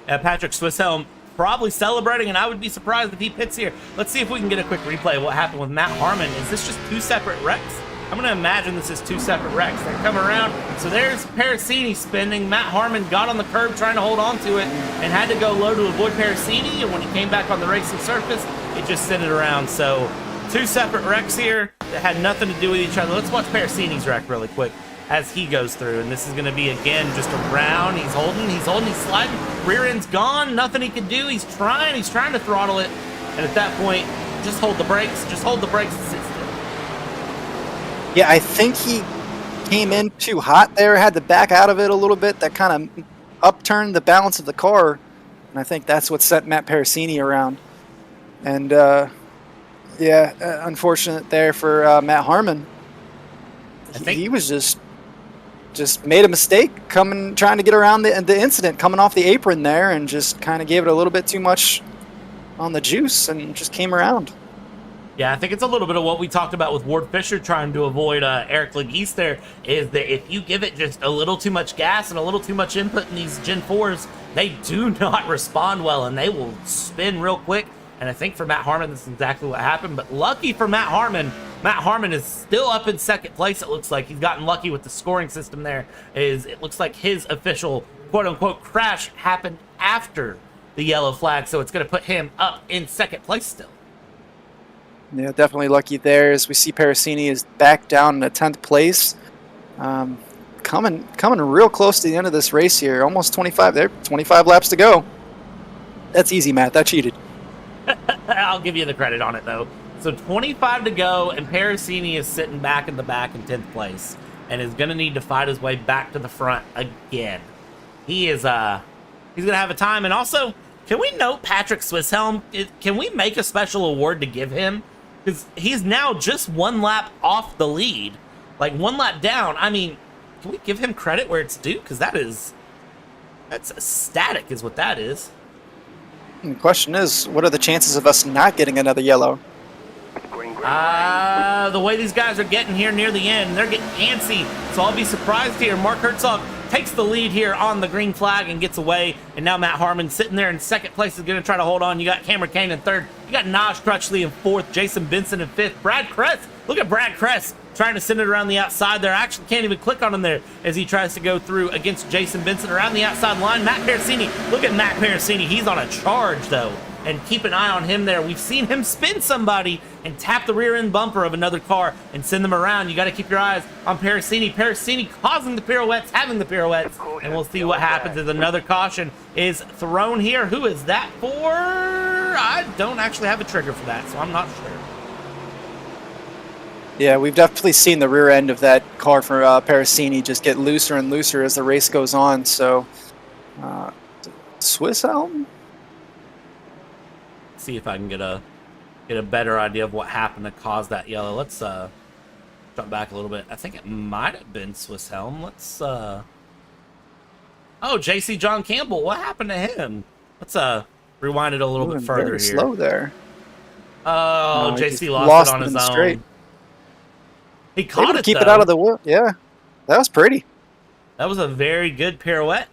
Patrick Swisshelm probably celebrating, and I would be surprised if he pits here. Let's see if we can get a quick replay of what happened with Matt Harmon. Is this just 2 separate wrecks? I'm going to imagine this is 2 separate wrecks. They come around, so there's Parasini spinning. Matt Harmon got on the curb trying to hold on to it and had to go low to avoid Parasini, and when he came back on the racing surface, it just sent it around. So 2 separate wrecks here that had nothing to do with each other. Let's watch Parasini's wreck really quick as he goes through, and this is going to be again just around. He's holding, he's sliding, rear end's gone, nothing he can do. He's trying to throttle it, and at that point, just hold the brakes and sit still. Yeah, I think he came in too hot there, had to back out of it a little bit. That kind of upturned the balance of the car, and I think that's what sent Matt Parasini around. And yeah, unfortunate there for Matt Harmon. I think he was just made a mistake trying to get around the incident, coming off the apron there, and just kind of gave it a little bit too much on the juice and just came around. Yeah, I think it's a little bit of what we talked about with Ward Fisher trying to avoid Eric Leggeese there, is that if you give it just a little too much gas and a little too much input in these Gen 4s, they do not respond well, and they will spin real quick. And I think for Matt Harmon, this is exactly what happened. But lucky for Matt Harmon is still up in second place, it looks like. He's gotten lucky with the scoring system there. It looks like his official quote-unquote crash happened after the yellow flag, so it's going to put him up in second place still. Yeah, definitely lucky there. As we see, Parasini is back down in 10th place. Coming real close to the end of this race here. Almost 25 there. 25 laps to go. That's easy, Matt. That cheated. I'll give you the credit on it, though. So 25 to go, and Parasini is sitting back in 10th place, and is going to need to fight his way back to the front again. He's going to have a time. And also, can we note Patrick Swisshelm? Can we make a special award to give him? Because he's now just 1 lap off the lead. Like, 1 lap down. I mean, can we give him credit where it's due? Because that's static is what that is. And the question is, what are the chances of us not getting another yellow? The way these guys are getting here near the end, they're getting antsy. So I'll be surprised here. Mark Herzog takes the lead here on the green flag and gets away. And now Matt Harmon sitting there in second place is going to try to hold on. You got Cameron Kane in third. You got Naj Crutchley in fourth. Jason Benson in fifth. Brad Kress. Look at Brad Kress trying to send it around the outside there. I actually can't even click on him there as he tries to go through against Jason Benson around the outside line. Matt Parasini. Look at Matt Parasini. He's on a charge, though. And keep an eye on him there. We've seen him spin somebody and tap the rear end bumper of another car and send them around. You got to keep your eyes on Parasini. Parasini causing the pirouettes, having the pirouettes. And we'll see what happens as another caution is thrown here. Who is that for? I don't actually have a trigger for that, so I'm not sure. Yeah, we've definitely seen the rear end of that car for Parasini just get looser and looser as the race goes on. So, Swisshelm? See if I can get a better idea of what happened to cause that yellow. Let's jump back a little bit. I think it might have been Swisshelm. Let's oh, JC John Campbell. What happened to him? Let's rewind it a little bit further here. Slow there. Oh, No, JC lost it on his own. Straight. He caught it. Keep it out of the wood. Yeah, that was pretty. That was a very good pirouette.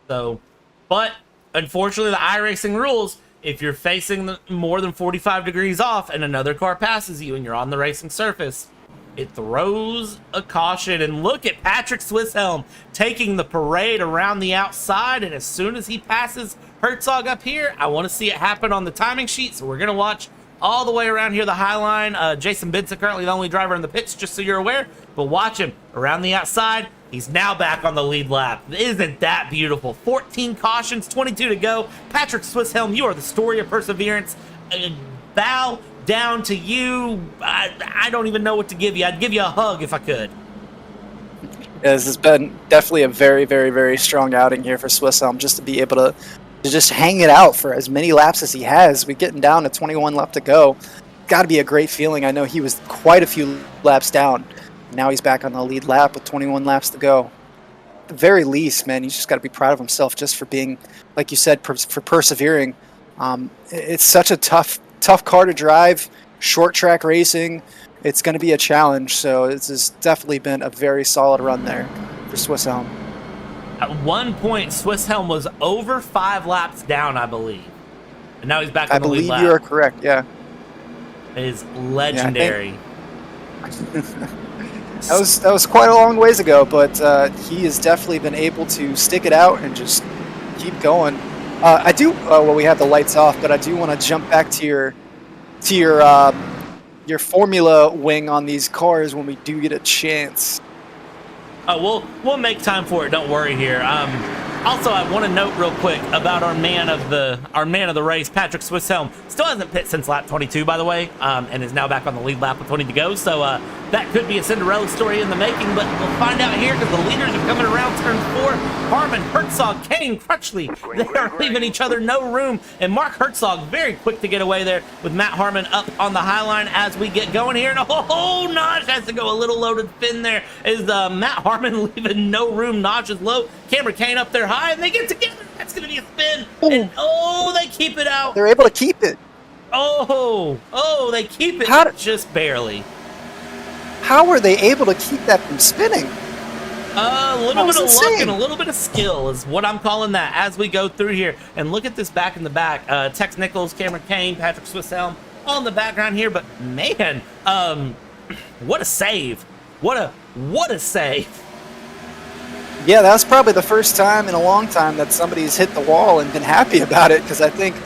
So, but unfortunately, the iRacing rules. If you're facing more than 45 degrees off and another car passes you and you're on the racing surface, it throws a caution. And look at Patrick Swisshelm taking the parade around the outside. And as soon as he passes Herzog up here, I want to see it happen on the timing sheet. So we're going to watch all the way around here, the high line. Jason Benson currently the only driver in the pits, just so you're aware. But watch him around the outside. He's now back on the lead lap. Isn't that beautiful? 14 cautions, 22 to go. Patrick Swisshelm, you are the story of perseverance. Bow down to you. I don't even know what to give you. I'd give you a hug if I could. Yeah, this has been definitely a very, very, very strong outing here for Swisshelm, just to be able to just hang it out for as many laps as he has. We're getting down to 21 left to go. Got to be a great feeling. I know he was quite a few laps down. Now he's back on the lead lap with 21 laps to go. At the very least, man, he's just got to be proud of himself just for being, like you said, for persevering. It's such a tough car to drive, short track racing. It's going to be a challenge, so this has definitely been a very solid run there for Swisshelm. At one point, Swisshelm was over 5 laps down, I believe. And now he's back on the lead lap. I believe you are correct, yeah. It is legendary. That was quite a long ways ago, but he has definitely been able to stick it out and just keep going. I do. Well, we have the lights off, but I do want to jump back to your formula wing on these cars when we do get a chance. We'll make time for it. Don't worry here. Also, I want to note real quick about our man of the race, Patrick Swisshelm. Still hasn't pit since lap 22, by the way, and is now back on the lead lap with 20 to go. So that could be a Cinderella story in the making, but we'll find out here because the leaders are coming around turn 4. Harmon, Herzog, Kane, Crutchley. They are leaving each other no room. And Mark Herzog very quick to get away there with Matt Harmon up on the high line as we get going here. And Naj has to go a little loaded fin there. Is Matt Harmon leaving no room? Naj is low. Cameron Kane up there high, and they get together. That's going to be a spin. And they keep it out. They're able to keep it. Oh, they keep it just barely. How were they able to keep that from spinning? A little bit of luck and a little bit of skill is what I'm calling that as we go through here. And look at this back in the back. Tex Nichols, Cameron Kane, Patrick Swisshelm all in the background here. But man, what a save. What a save. Yeah, that was probably the first time in a long time that somebody's hit the wall and been happy about it, because I think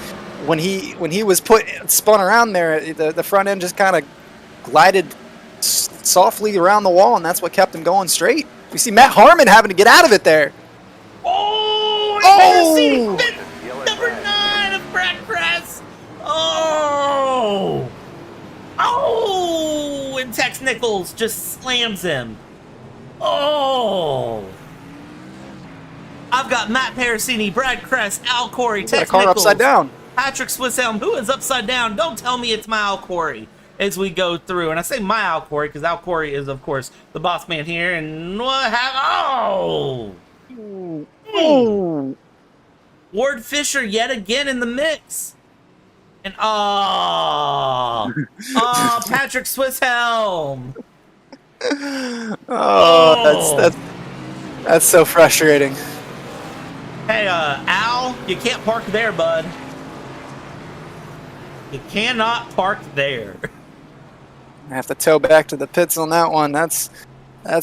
when he was spun around there, the front end just kind of glided softly around the wall, and that's what kept him going straight. We see Matt Harmon having to get out of it there. Oh! Number 9 of Brad Kress. Oh! And Tex Nichols just slams him. Oh! I've got Matt Parasini, Brad Kress, Al Corey, Tex car Nichols, upside down. Patrick Swisshelm. Who is upside down? Don't tell me it's my Al Corey as we go through. And I say my Al Corey because Al Corey is, of course, the boss man here. And what happened? Oh! Ward Fisher yet again in the mix. And Patrick Swisshelm. That's so frustrating. Hey, Al, you can't park there, bud. You cannot park there. I have to tow back to the pits on that one. That's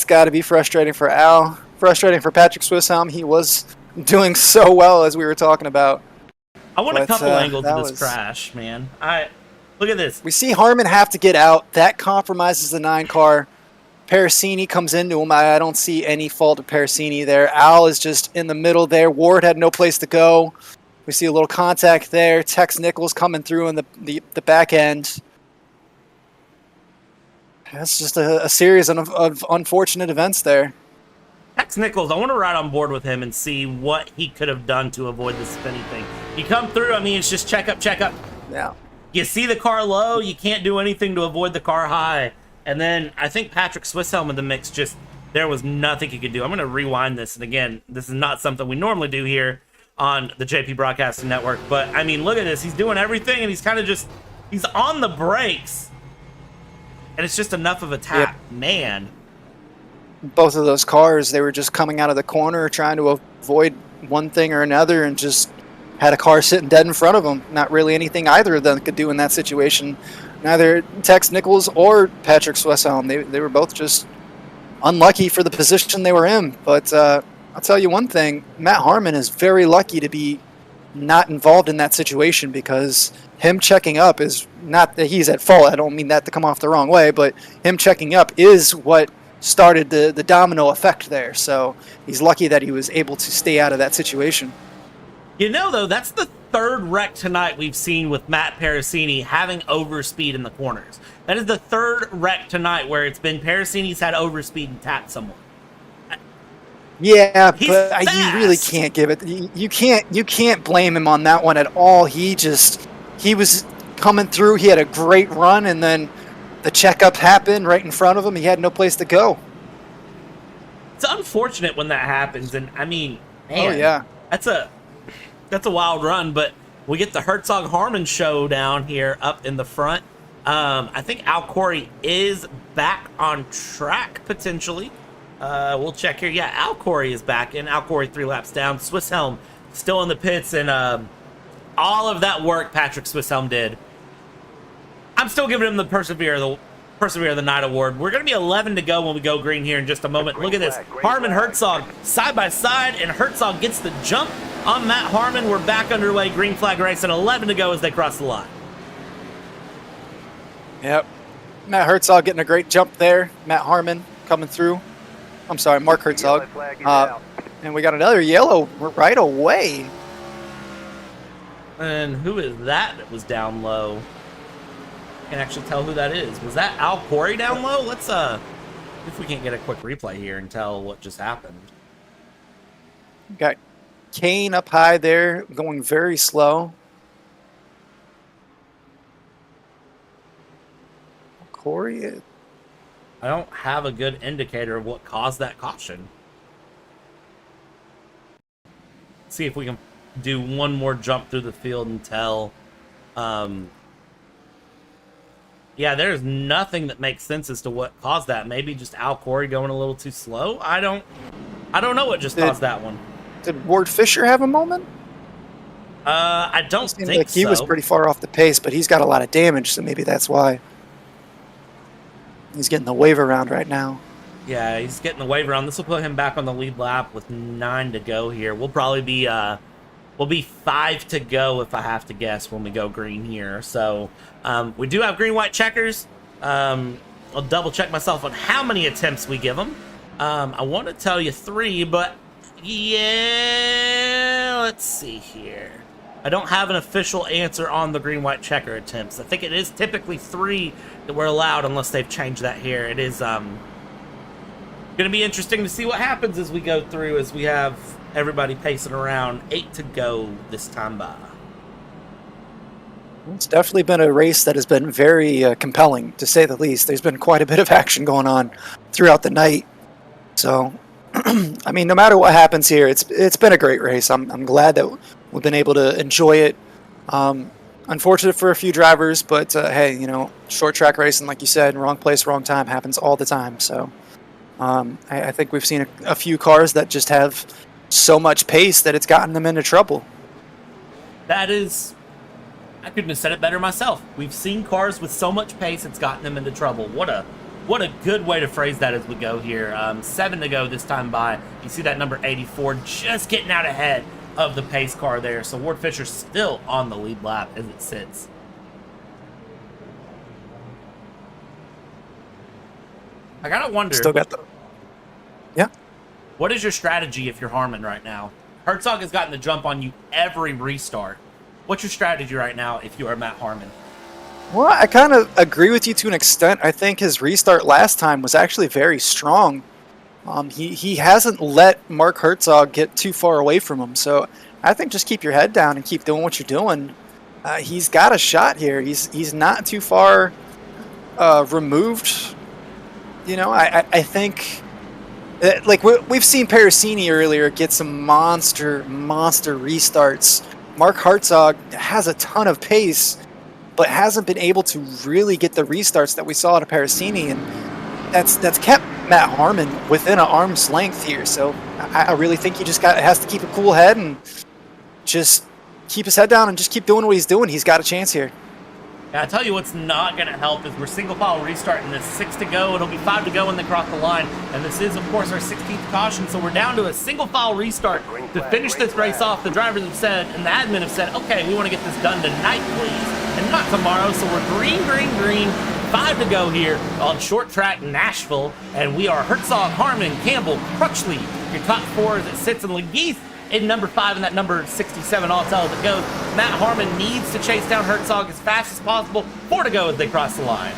got to be frustrating for Al. Frustrating for Patrick Swisshelm. He was doing so well, as we were talking about. I want a couple angles of this crash, man. Look at this. We see Harmon have to get out. That compromises the 9 car. Parasini comes into him. I don't see any fault of Parasini there. Al is just in the middle there. Ward had no place to go. We see a little contact there. Tex Nichols coming through in the back end. That's just a series of unfortunate events there. Tex Nichols, I want to ride on board with him and see what he could have done to avoid the spinny thing. You come through, I mean, it's just check up. Yeah. You see the car low, you can't do anything to avoid the car high. And then I think Patrick Swisshelm in the mix, there was nothing he could do. I'm going to rewind this. And again, this is not something we normally do here on the JP Broadcasting Network. But, I mean, look at this. He's doing everything, and he's kind of he's on the brakes. And it's just enough of a tap. Yep. Man. Both of those cars, they were just coming out of the corner trying to avoid one thing or another and just had a car sitting dead in front of them. Not really anything either of them could do in that situation. Neither Tex Nichols or Patrick Swisshelm. They were both just unlucky for the position they were in. But I'll tell you one thing. Matt Harmon is very lucky to be not involved in that situation, because him checking up is not that he's at fault. I don't mean that to come off the wrong way, but him checking up is what started the domino effect there. So he's lucky that he was able to stay out of that situation. You know, though, that's the third wreck tonight we've seen with Matt Parasini having overspeed in the corners. That is the third wreck tonight where it's been Parasini's had overspeed and tapped someone. Yeah, but you really can't give it. You can't blame him on that one at all. He was coming through. He had a great run, and then the checkup happened right in front of him. He had no place to go. It's unfortunate when that happens, and I mean, man, oh yeah, that's a wild run. But we get the Herzog-Harmon showdown here up in the front. I think Al Corey is back on track potentially. We'll check here. Yeah, Al Corey is back in. Al Corey 3 laps down. Swisshelm still in the pits, and all of that work Patrick Swisshelm did. I'm still giving him the Persevere of the Night award. We're going to be 11 to go when we go green here in just a moment. Look at this. Harmon, Herzog side by side, and Herzog gets the jump on Matt Harmon. We're back underway. Green flag race, and 11 to go as they cross the line. Yep. Matt Herzog getting a great jump there. Matt Harmon coming through. I'm sorry, Mark Herzog. And we got another yellow right away. And who is that was down low? Can't actually tell who that is. Was that Al Corey down low? Let's if we can't get a quick replay here and tell what just happened. Got Kane up high there, going very slow. Corey. I don't have a good indicator of what caused that caution. See if we can do one more jump through the field and tell Yeah, there's nothing that makes sense as to what caused that. Maybe just Al Corey going a little too slow. I don't know what just caused that one. Did Ward Fisher have a moment? I don't think like he was pretty far off the pace, but he's got a lot of damage, so maybe that's why. He's getting the wave around right now. Yeah, he's getting the wave around. This will put him back on the lead lap with 9 to go here. We'll probably be we'll be 5 to go if I have to guess when we go green here. So we do have green white checkers. I'll double check myself on how many attempts we give them. I want to tell you 3, but yeah, let's see here. I don't have an official answer on the green white checker attempts. I think it is typically 3 that we're allowed unless they've changed that here. It is going to be interesting to see what happens as we go through, as we have everybody pacing around. 8 to go this time by. It's definitely been a race that has been very compelling, to say the least. There's been quite a bit of action going on throughout the night. So, I mean, no matter what happens here, it's been a great race. I'm glad that we've been able to enjoy it. Unfortunate for a few drivers, but hey, you know, short track racing, like you said, wrong place, wrong time happens all the time. So I think we've seen a few cars that just have so much pace that it's gotten them into trouble. That is, I couldn't have said it better myself. We've seen cars with so much pace, it's gotten them into trouble. What a good way to phrase that as we go here. 7 to go this time by. You see that number 84 just getting out ahead of the pace car there. So Ward Fisher's still on the lead lap as it sits. I gotta wonder. Still got the... Yeah. What is your strategy if you're Harmon right now? Herzog has gotten the jump on you every restart. What's your strategy right now if you are Matt Harmon? Well, I kind of agree with you to an extent. I think his restart last time was actually very strong. He hasn't let Mark Herzog get too far away from him. So I think just keep your head down and keep doing what you're doing. He's got a shot here. He's not too far removed. You know, I think... like we've seen Parasini earlier get some monster restarts. Mark Herzog has a ton of pace, but hasn't been able to really get the restarts that we saw at a Parasini, and that's kept Matt Harmon within an arm's length here. So I really think he just has to keep a cool head and just keep his head down and just keep doing what he's doing. He's got a chance here. Yeah, I tell you what's not going to help is we're single file restarting this. 6 to go. It'll be 5 to go when they cross the line. And this is, of course, our 16th caution. So we're down to a single file restart to finish this race off. The drivers have said, and the admin have said, okay, we want to get this done tonight, please, and not tomorrow. So we're green. 5 to go here on short track Nashville. And we are Herzog, Harmon, Campbell, Crutchley, your top 4 as it sits in Legeith. In number 5 and that number 67, all tell as it goes. Matt Harmon needs to chase down Herzog as fast as possible. 4 to go as they cross the line.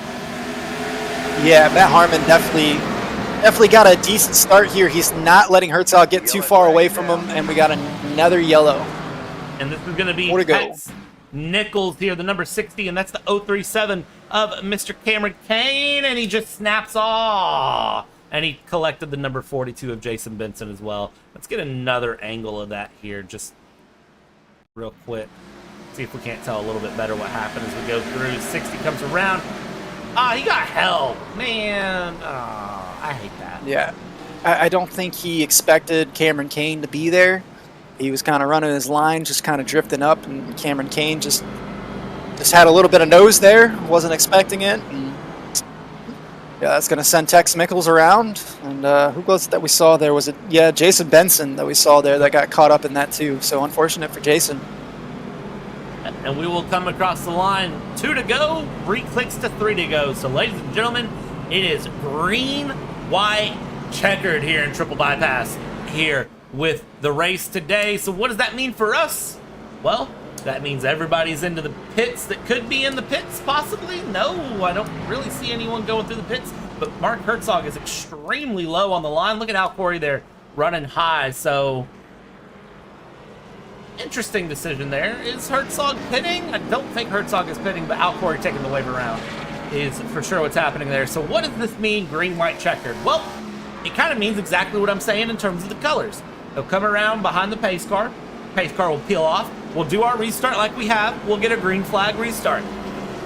Yeah, Matt Harmon definitely got a decent start here. He's not letting Herzog get too far away from him, and we got another yellow. And this is going to be 4 to go. Tex Nichols here, the number 60, and that's the 037 of Mr. Cameron Kane, and he just snaps off. And he collected the number 42 of Jason Benson as well. Let's get another angle of that here, just real quick. See if we can't tell a little bit better what happened as we go through. 60 comes around. He got held. Man, I hate that. Yeah, I don't think he expected Cameron Kane to be there. He was kind of running his line, just kind of drifting up, and Cameron Kane just had a little bit of nose there. Wasn't expecting it. And yeah, that's going to send Tex Nichols around. And who was it that we saw there? Was it, yeah, Jason Benson that we saw there that got caught up in that too. So unfortunate for Jason. And we will come across the line. 2 to go, 3 clicks to 3 to go. So ladies and gentlemen, it is green, white, checkered here in Triple Bypass here with the race today. So what does that mean for us? Well, that means everybody's into the pits that could be in the pits, possibly. No, I don't really see anyone going through the pits. But Mark Herzog is extremely low on the line. Look at Al Corey there running high. So, interesting decision there. Is Herzog pitting? I don't think Herzog is pitting, but Al Corey taking the wave around is for sure what's happening there. So what does this mean, green, white, checkered? Well, it kind of means exactly what I'm saying in terms of the colors. They'll come around behind the pace car. Pace car will peel off. We'll do our restart like we have. We'll get a green flag restart.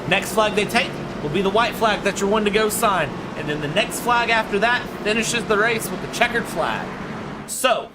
Next flag they take, will be the white flag. That's your one to go sign. And then the next flag after that finishes the race with the checkered flag. So,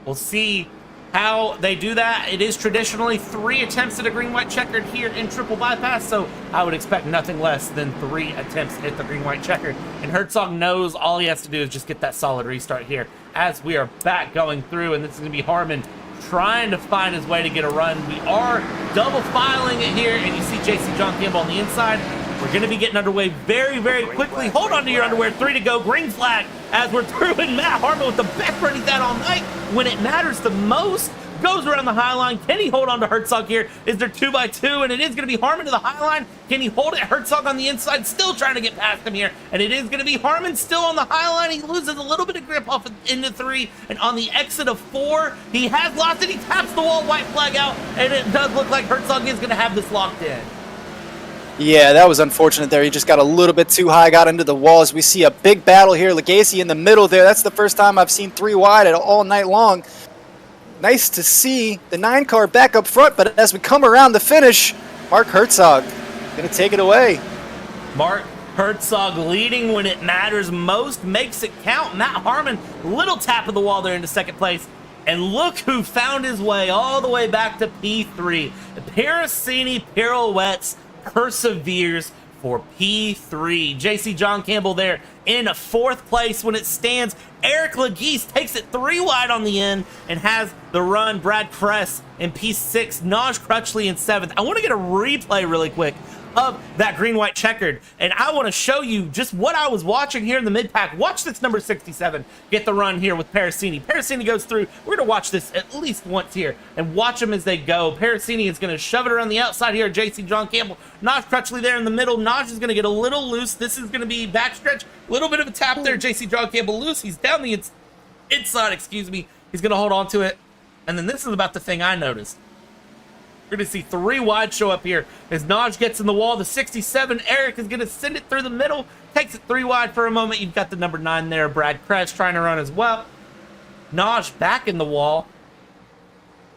we'll see how they do that. It is traditionally 3 attempts at a green, white, checkered here in triple bypass, so I would expect nothing less than 3 attempts at the green, white, checkered. And Herzog knows all he has to do is just get that solid restart here as we are back going through, and this is going to be Harmon trying to find his way to get a run. We are double filing it here, and you see JC John Campbell on the inside. We're going to be getting underway very, very quickly. Hold on to your underwear. 3 to go. Green flag as we're through. And Matt Harmon with the best run he's had all night. When it matters the most, goes around the high line. Can he hold on to Herzog here? Is there 2x2? And it is going to be Harmon to the high line. Can he hold it? Herzog on the inside, still trying to get past him here. And it is going to be Harmon still on the high line. He loses a little bit of grip off into 3. And on the exit of 4, he has lost it. He taps the wall, white flag out. And it does look like Herzog is going to have this locked in. Yeah, that was unfortunate there. He just got a little bit too high, got into the walls. We see a big battle here. Legacy in the middle there. That's the first time I've seen 3 wide all night long. Nice to see the 9 car back up front, but as we come around the finish, Mark Herzog going to take it away. Mark Herzog leading when it matters most, makes it count. Matt Harmon, little tap of the wall there into second place. And look who found his way all the way back to P3. Parasini Pirouettes perseveres for P3. JC John Campbell there in 4th place when it stands. Eric Legeese takes it 3 wide on the end and has the run. Brad Kress in P6. Naj Crutchley in 7th. I want to get a replay really quick of that green, white, checkered, and I want to show you just what I was watching here in the mid-pack. Watch this number 67 get the run here with Parasini. Parasini goes through. We're going to watch this at least once here and watch them as they go. Parasini is going to shove it around the outside here. JC John Campbell. Naj Crutchley there in the middle. Naj is going to get a little loose. This is going to be backstretch. A little bit of a tap there. JC John Campbell loose. He's down the inside, excuse me. He's going to hold on to it. And then this is about the thing I noticed. We're going to see 3 wide show up here as Naj gets in the wall. The 67, Eric is going to send it through the middle. Takes it 3 wide for a moment. You've got the number 9 there, Brad Kress, trying to run as well. Naj back in the wall.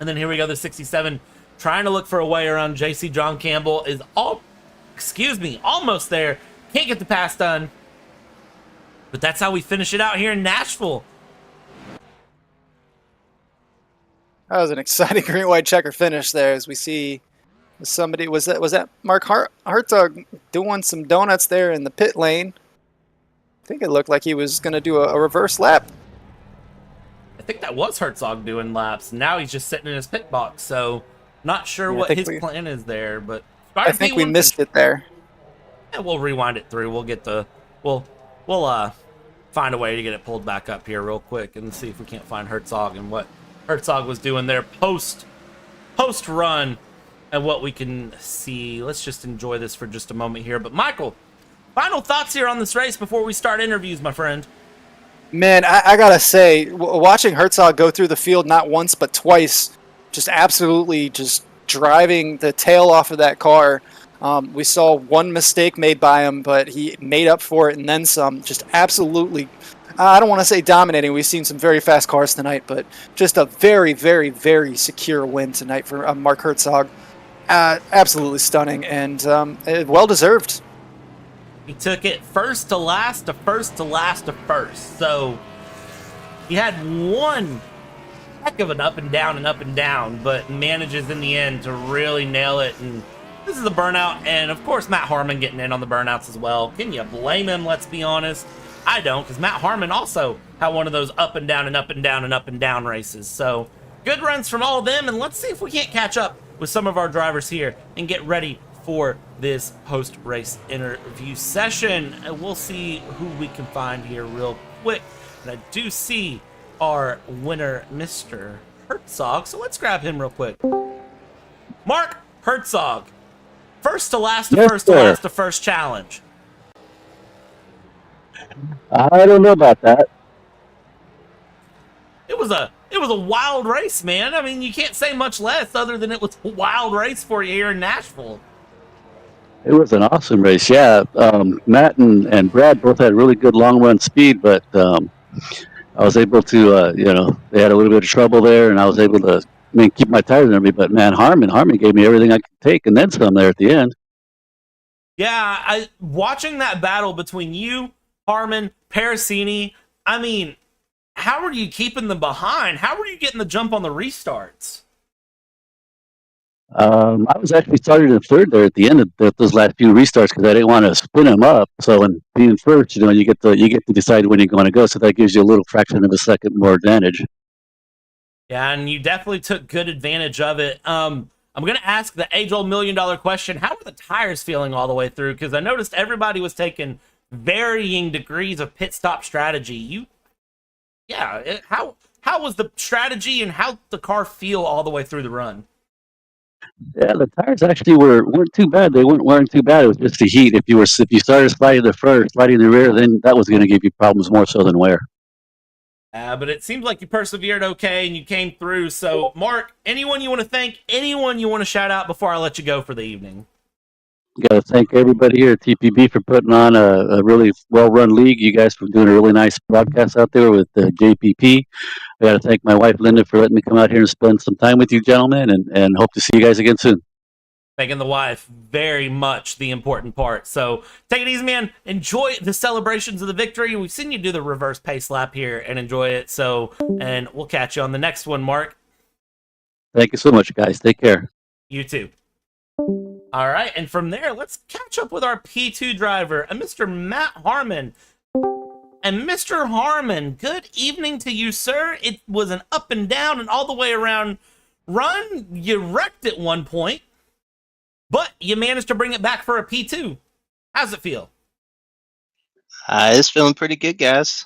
And then here we go, the 67 trying to look for a way around. JC John Campbell is almost there. Can't get the pass done. But that's how we finish it out here in Nashville. That was an exciting green, white, checker finish there as we see somebody. Was that Mark Herzog doing some donuts there in the pit lane? I think it looked like he was going to do a reverse lap. I think that was Herzog doing laps. Now he's just sitting in his pit box, so not sure what his plan is there. But I think we missed it there. Yeah, we'll rewind it through. We'll get we'll find a way to get it pulled back up here real quick and see if we can't find Herzog and what Herzog was doing there post run and what we can see. Let's just enjoy this for just a moment here. But Michael, final thoughts here on this race before we start interviews, my friend. Man, I gotta say, watching Herzog go through the field not once but twice, just absolutely just driving the tail off of that car. We saw one mistake made by him, but he made up for it and then some. Just absolutely, I don't want to say dominating. We've seen some very fast cars tonight, but just a very, very, very secure win tonight for Mark Herzog. Absolutely stunning and well-deserved. He took it first to last to first to last to first. So he had one heck of an up and down, but manages in the end to really nail it. And this is a burnout. And of course, Matt Harmon getting in on the burnouts as well. Can you blame him? Let's be honest. I don't, because Matt Harmon also had one of those up and down and up and down and up and down races. So good runs from all of them. And let's see if we can't catch up with some of our drivers here and get ready for this post-race interview session. And we'll see who we can find here real quick. And I do see our winner, Mr. Herzog. So let's grab him real quick. Mark Herzog. First to last to first to last to first challenge. I don't know about that. It was a wild race, man. I mean, you can't say much less other than it was a wild race for you here in Nashville. It was an awesome race, yeah. Matt and Brad both had really good long run speed, but I was able to, they had a little bit of trouble there, and I was able to keep my tires under me. But man, Harmon gave me everything I could take, and then some there at the end. Yeah, watching that battle between you, Harmon, Parasini, I mean, how are you keeping them behind? How are you getting the jump on the restarts? I was actually started in third there at the end of those last few restarts because I didn't want to spin them up. So, in being first, you get to decide when you're going to go. So that gives you a little fraction of a second more advantage. Yeah, and you definitely took good advantage of it. I'm going to ask the age-old $1,000,000 question. How were the tires feeling all the way through? Because I noticed everybody was taking varying degrees of pit stop strategy. How was the strategy and how did the car feel all the way through the run? Yeah, the tires actually weren't too bad. They weren't too bad. It was just the heat. If you started sliding the front, sliding the rear, then that was going to give you problems more so than wear. But it seems like you persevered okay and you came through. So, Mark, anyone you want to thank, anyone you want to shout out before I let you go for the evening? Got to thank everybody here at TPB for putting on a really well-run league. You guys for doing a really nice broadcast out there with JPP. I got to thank my wife, Linda, for letting me come out here and spend some time with you gentlemen, and hope to see you guys again soon. Thanking the wife, very much the important part. So take it easy, man. Enjoy the celebrations of the victory. We've seen you do the reverse pace lap here and enjoy it. So, and we'll catch you on the next one, Mark. Thank you so much, guys. Take care. You too. All right, and from there, let's catch up with our P2 driver, Mr. Matt Harmon. And Mr. Harmon, good evening to you, sir. It was an up and down and all the way around run. You wrecked at one point, but you managed to bring it back for a P2. How's it feel? It's feeling pretty good, guys.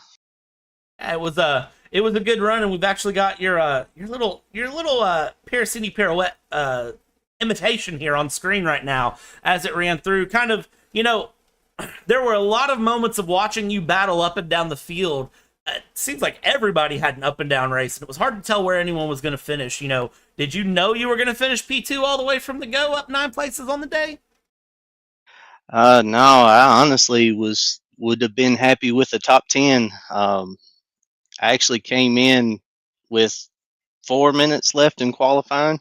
It was a good run, and we've actually got your little Parasini pirouette imitation here on screen right now as it ran through. Kind of, there were a lot of moments of watching you battle up and down the field. It seems like everybody had an up and down race, and it was hard to tell where anyone was going to finish. Did you know you were going to finish P2 all the way from the go, up 9 places on the day? No, I honestly would have been happy with the top 10. I actually came in with 4 minutes left in qualifying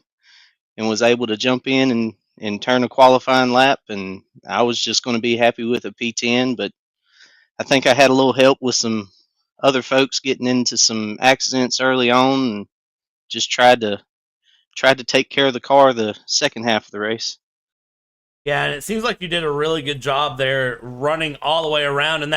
and was able to jump in and turn a qualifying lap, and I was just going to be happy with a P10, but I think I had a little help with some other folks getting into some accidents early on, and just tried to take care of the car the second half of the race. Yeah, and it seems like you did a really good job there running all the way around. And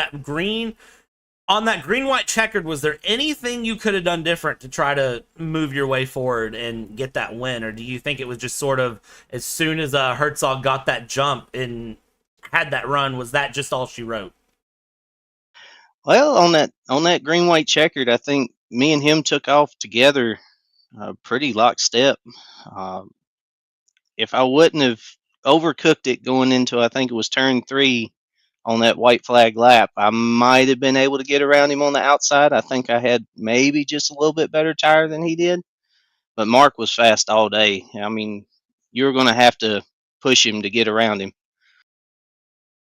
on that green-white checkered, was there anything you could have done different to try to move your way forward and get that win? Or do you think it was just sort of, as soon as Herzog got that jump and had that run, was that just all she wrote? Well, on that green-white checkered, I think me and him took off together pretty lockstep. If I wouldn't have overcooked it going into, I think it was turn 3 on that white flag lap, I might have been able to get around him on the outside. I think I had maybe just a little bit better tire than he did, but Mark was fast all day. I mean, you're going to have to push him to get around him.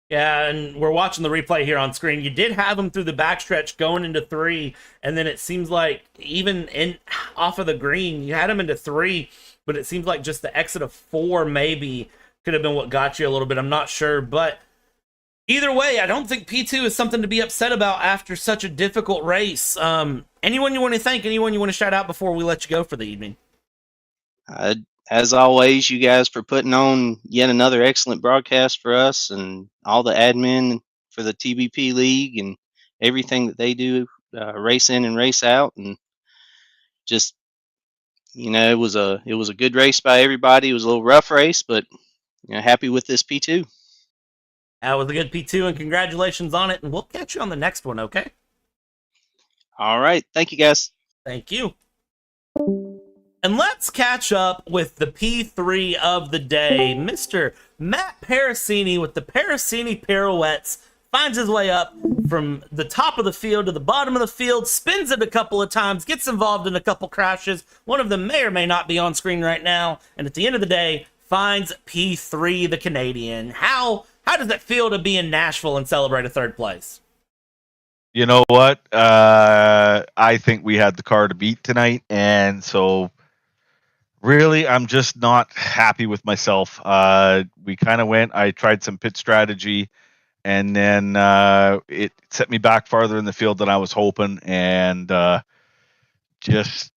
Yeah, and we're watching the replay here on screen. You did have him through the backstretch going into 3, and then it seems like even off of the green, you had him into 3, but it seems like just the exit of 4 maybe could have been what got you a little bit. I'm not sure, but either way, I don't think P2 is something to be upset about after such a difficult race. Anyone you want to thank, anyone you want to shout out before we let you go for the evening? As always, you guys for putting on yet another excellent broadcast for us, and all the admin for the TBP League and everything that they do, race in and race out, and just it was a good race by everybody. It was a little rough race, but happy with this P2. That was a good P2, and congratulations on it. And we'll catch you on the next one, okay? All right, thank you guys. Thank you. And let's catch up with the P3 of the day. Mr. Matt Parasini with the Parasini pirouettes finds his way up from the top of the field to the bottom of the field, spins it a couple of times, gets involved in a couple crashes. One of them may or may not be on screen right now. And at the end of the day, finds P3, the Canadian. How does it feel to be in Nashville and celebrate a 3rd place? You know what? I think we had the car to beat tonight, and so Really, I'm just not happy with myself. We kind of I tried some pit strategy, and then it set me back farther in the field than I was hoping, and just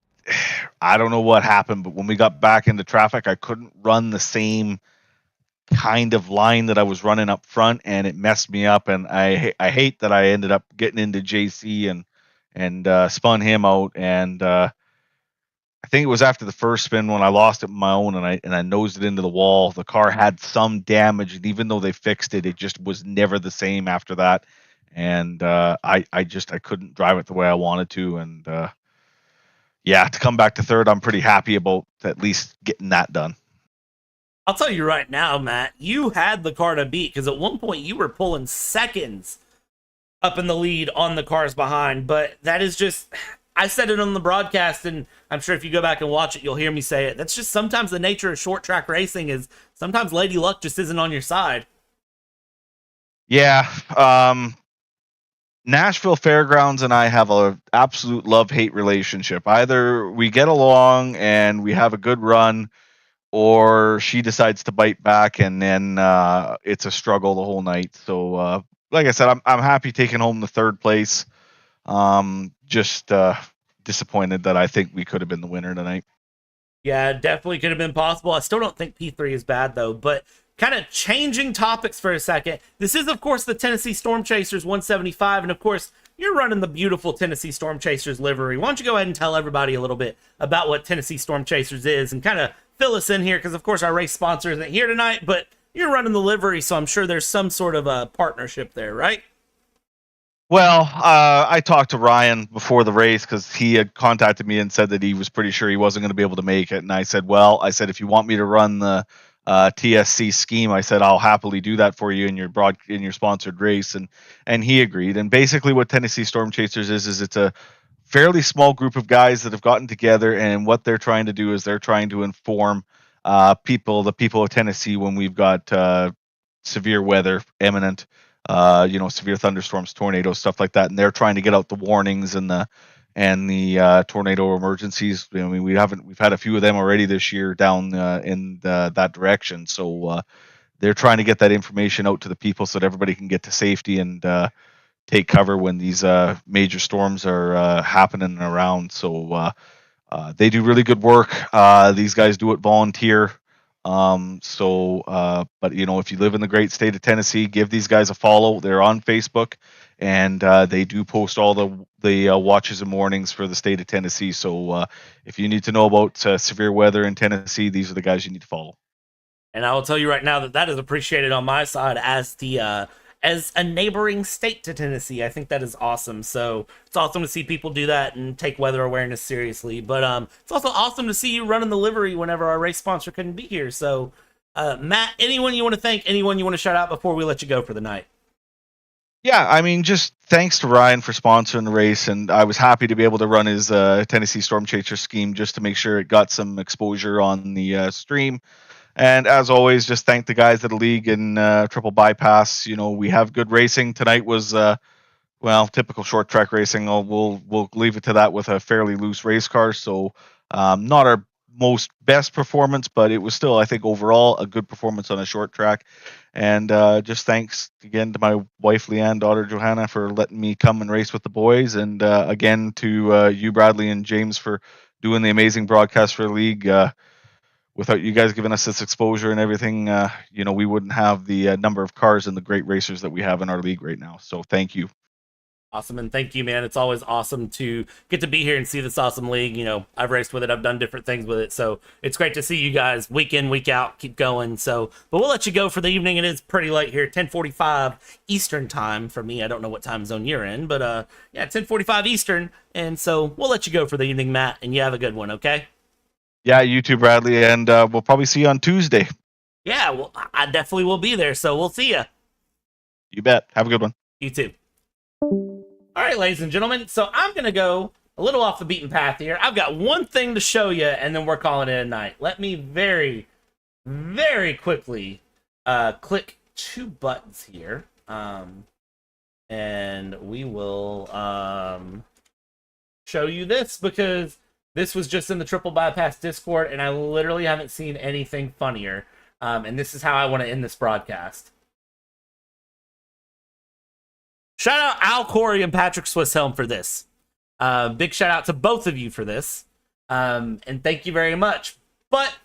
I don't know what happened, but when we got back into traffic, I couldn't run the same kind of line that I was running up front, and it messed me up. And I hate that I ended up getting into JC and spun him out. And I think it was after the first spin when I lost it on my own, and I nosed it into the wall. The car had some damage, and even though they fixed it, it just was never the same after that. And I couldn't drive it the way I wanted to. And yeah, to come back to third, I'm pretty happy about at least getting that done. I'll tell you right now, Matt, you had the car to beat, because at one point you were pulling seconds up in the lead on the cars behind. But that is just, I said it on the broadcast, and I'm sure if you go back and watch it, you'll hear me say it. That's just sometimes the nature of short track racing is sometimes Lady Luck just isn't on your side. Yeah. Nashville Fairgrounds and I have a absolute love-hate relationship. Either we get along and we have a good run, or she decides to bite back, and then it's a struggle the whole night. So, like I said, I'm happy taking home the third place. Just disappointed that I think we could have been the winner tonight. Yeah, definitely could have been possible. I still don't think P3 is bad, though. But kind of changing topics for a second. This is, of course, the Tennessee Storm Chasers 175. And, of course, you're running the beautiful Tennessee Storm Chasers livery. Why don't you go ahead and tell everybody a little bit about what Tennessee Storm Chasers is and kind of fill us in here, because, of course, our race sponsor isn't here tonight, but you're running the livery, so I'm sure there's some sort of a partnership there, right? Well, I talked to Ryan before the race because he had contacted me and said that he was pretty sure he wasn't going to be able to make it. And I said, if you want me to run the TSC scheme, I said, I'll happily do that for you in your sponsored race. And he agreed. And basically what Tennessee Storm Chasers is it's a fairly small group of guys that have gotten together, and what they're trying to do is they're trying to inform the people of Tennessee when we've got severe weather imminent, severe thunderstorms, tornadoes, stuff like that, and they're trying to get out the warnings and the tornado emergencies. I mean, we've had a few of them already this year down in that direction, so they're trying to get that information out to the people so that everybody can get to safety and take cover when these major storms are happening around. So they do really good work. These guys do it volunteer. But if you live in the great state of Tennessee, give these guys a follow. They're on Facebook, and they do post all the watches and warnings for the state of Tennessee. So if you need to know about severe weather in Tennessee, these are the guys you need to follow. And I will tell you right now that is appreciated on my side as a neighboring state to Tennessee. I think that is awesome. So it's awesome to see people do that and take weather awareness seriously. But it's also awesome to see you running the livery whenever our race sponsor couldn't be here. So Matt, anyone you want to thank, anyone you want to shout out before we let you go for the night? Yeah, I mean, just thanks to Ryan for sponsoring the race, and I was happy to be able to run his Tennessee Storm Chaser scheme just to make sure it got some exposure on the stream. And as always, just thank the guys at the league and Triple Bypass. We have good racing. Tonight was, typical short track racing. We'll leave it to that with a fairly loose race car. So not our most best performance, but it was still, I think, overall a good performance on a short track. And just thanks again to my wife, Leanne, daughter, Johanna, for letting me come and race with the boys. And again to you, Bradley, and James for doing the amazing broadcast for the league. Without you guys giving us this exposure and everything, we wouldn't have the number of cars and the great racers that we have in our league right now. So thank you. Awesome, and thank you, man. It's always awesome to get to be here and see this awesome league. I've raced with it. I've done different things with it. So it's great to see you guys week in, week out, keep going. But we'll let you go for the evening. It is pretty late here, 10:45 Eastern time for me. I don't know what time zone you're in, but 10:45 Eastern. And so we'll let you go for the evening, Matt, and you have a good one, okay? Yeah, you too, Bradley, and we'll probably see you on Tuesday. Yeah, well, I definitely will be there, so we'll see you. You bet. Have a good one. You too. All right, ladies and gentlemen, so I'm going to go a little off the beaten path here. I've got one thing to show you, and then we're calling it a night. Let me very, very quickly click two buttons here, and we will show you this, because This was just in the Triple Bypass Discord, and I literally haven't seen anything funnier. And this is how I want to end this broadcast. Shout out Al Corey and Patrick Swisshelm for this. Big shout out to both of you for this. And thank you very much. But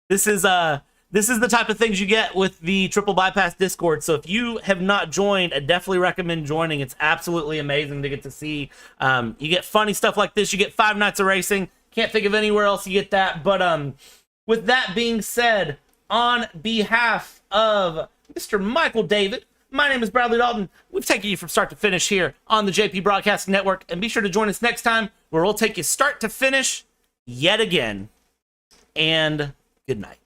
this is the type of things you get with the Triple Bypass Discord. So if you have not joined, I definitely recommend joining. It's absolutely amazing to get to see. You get funny stuff like this. You get 5 Nights of Racing. Can't think of anywhere else you get that. But with that being said, on behalf of Mr. Michael David, my name is Bradley Dalton. We've taken you from start to finish here on the JP Broadcasting Network. And be sure to join us next time where we'll take you start to finish yet again. And good night.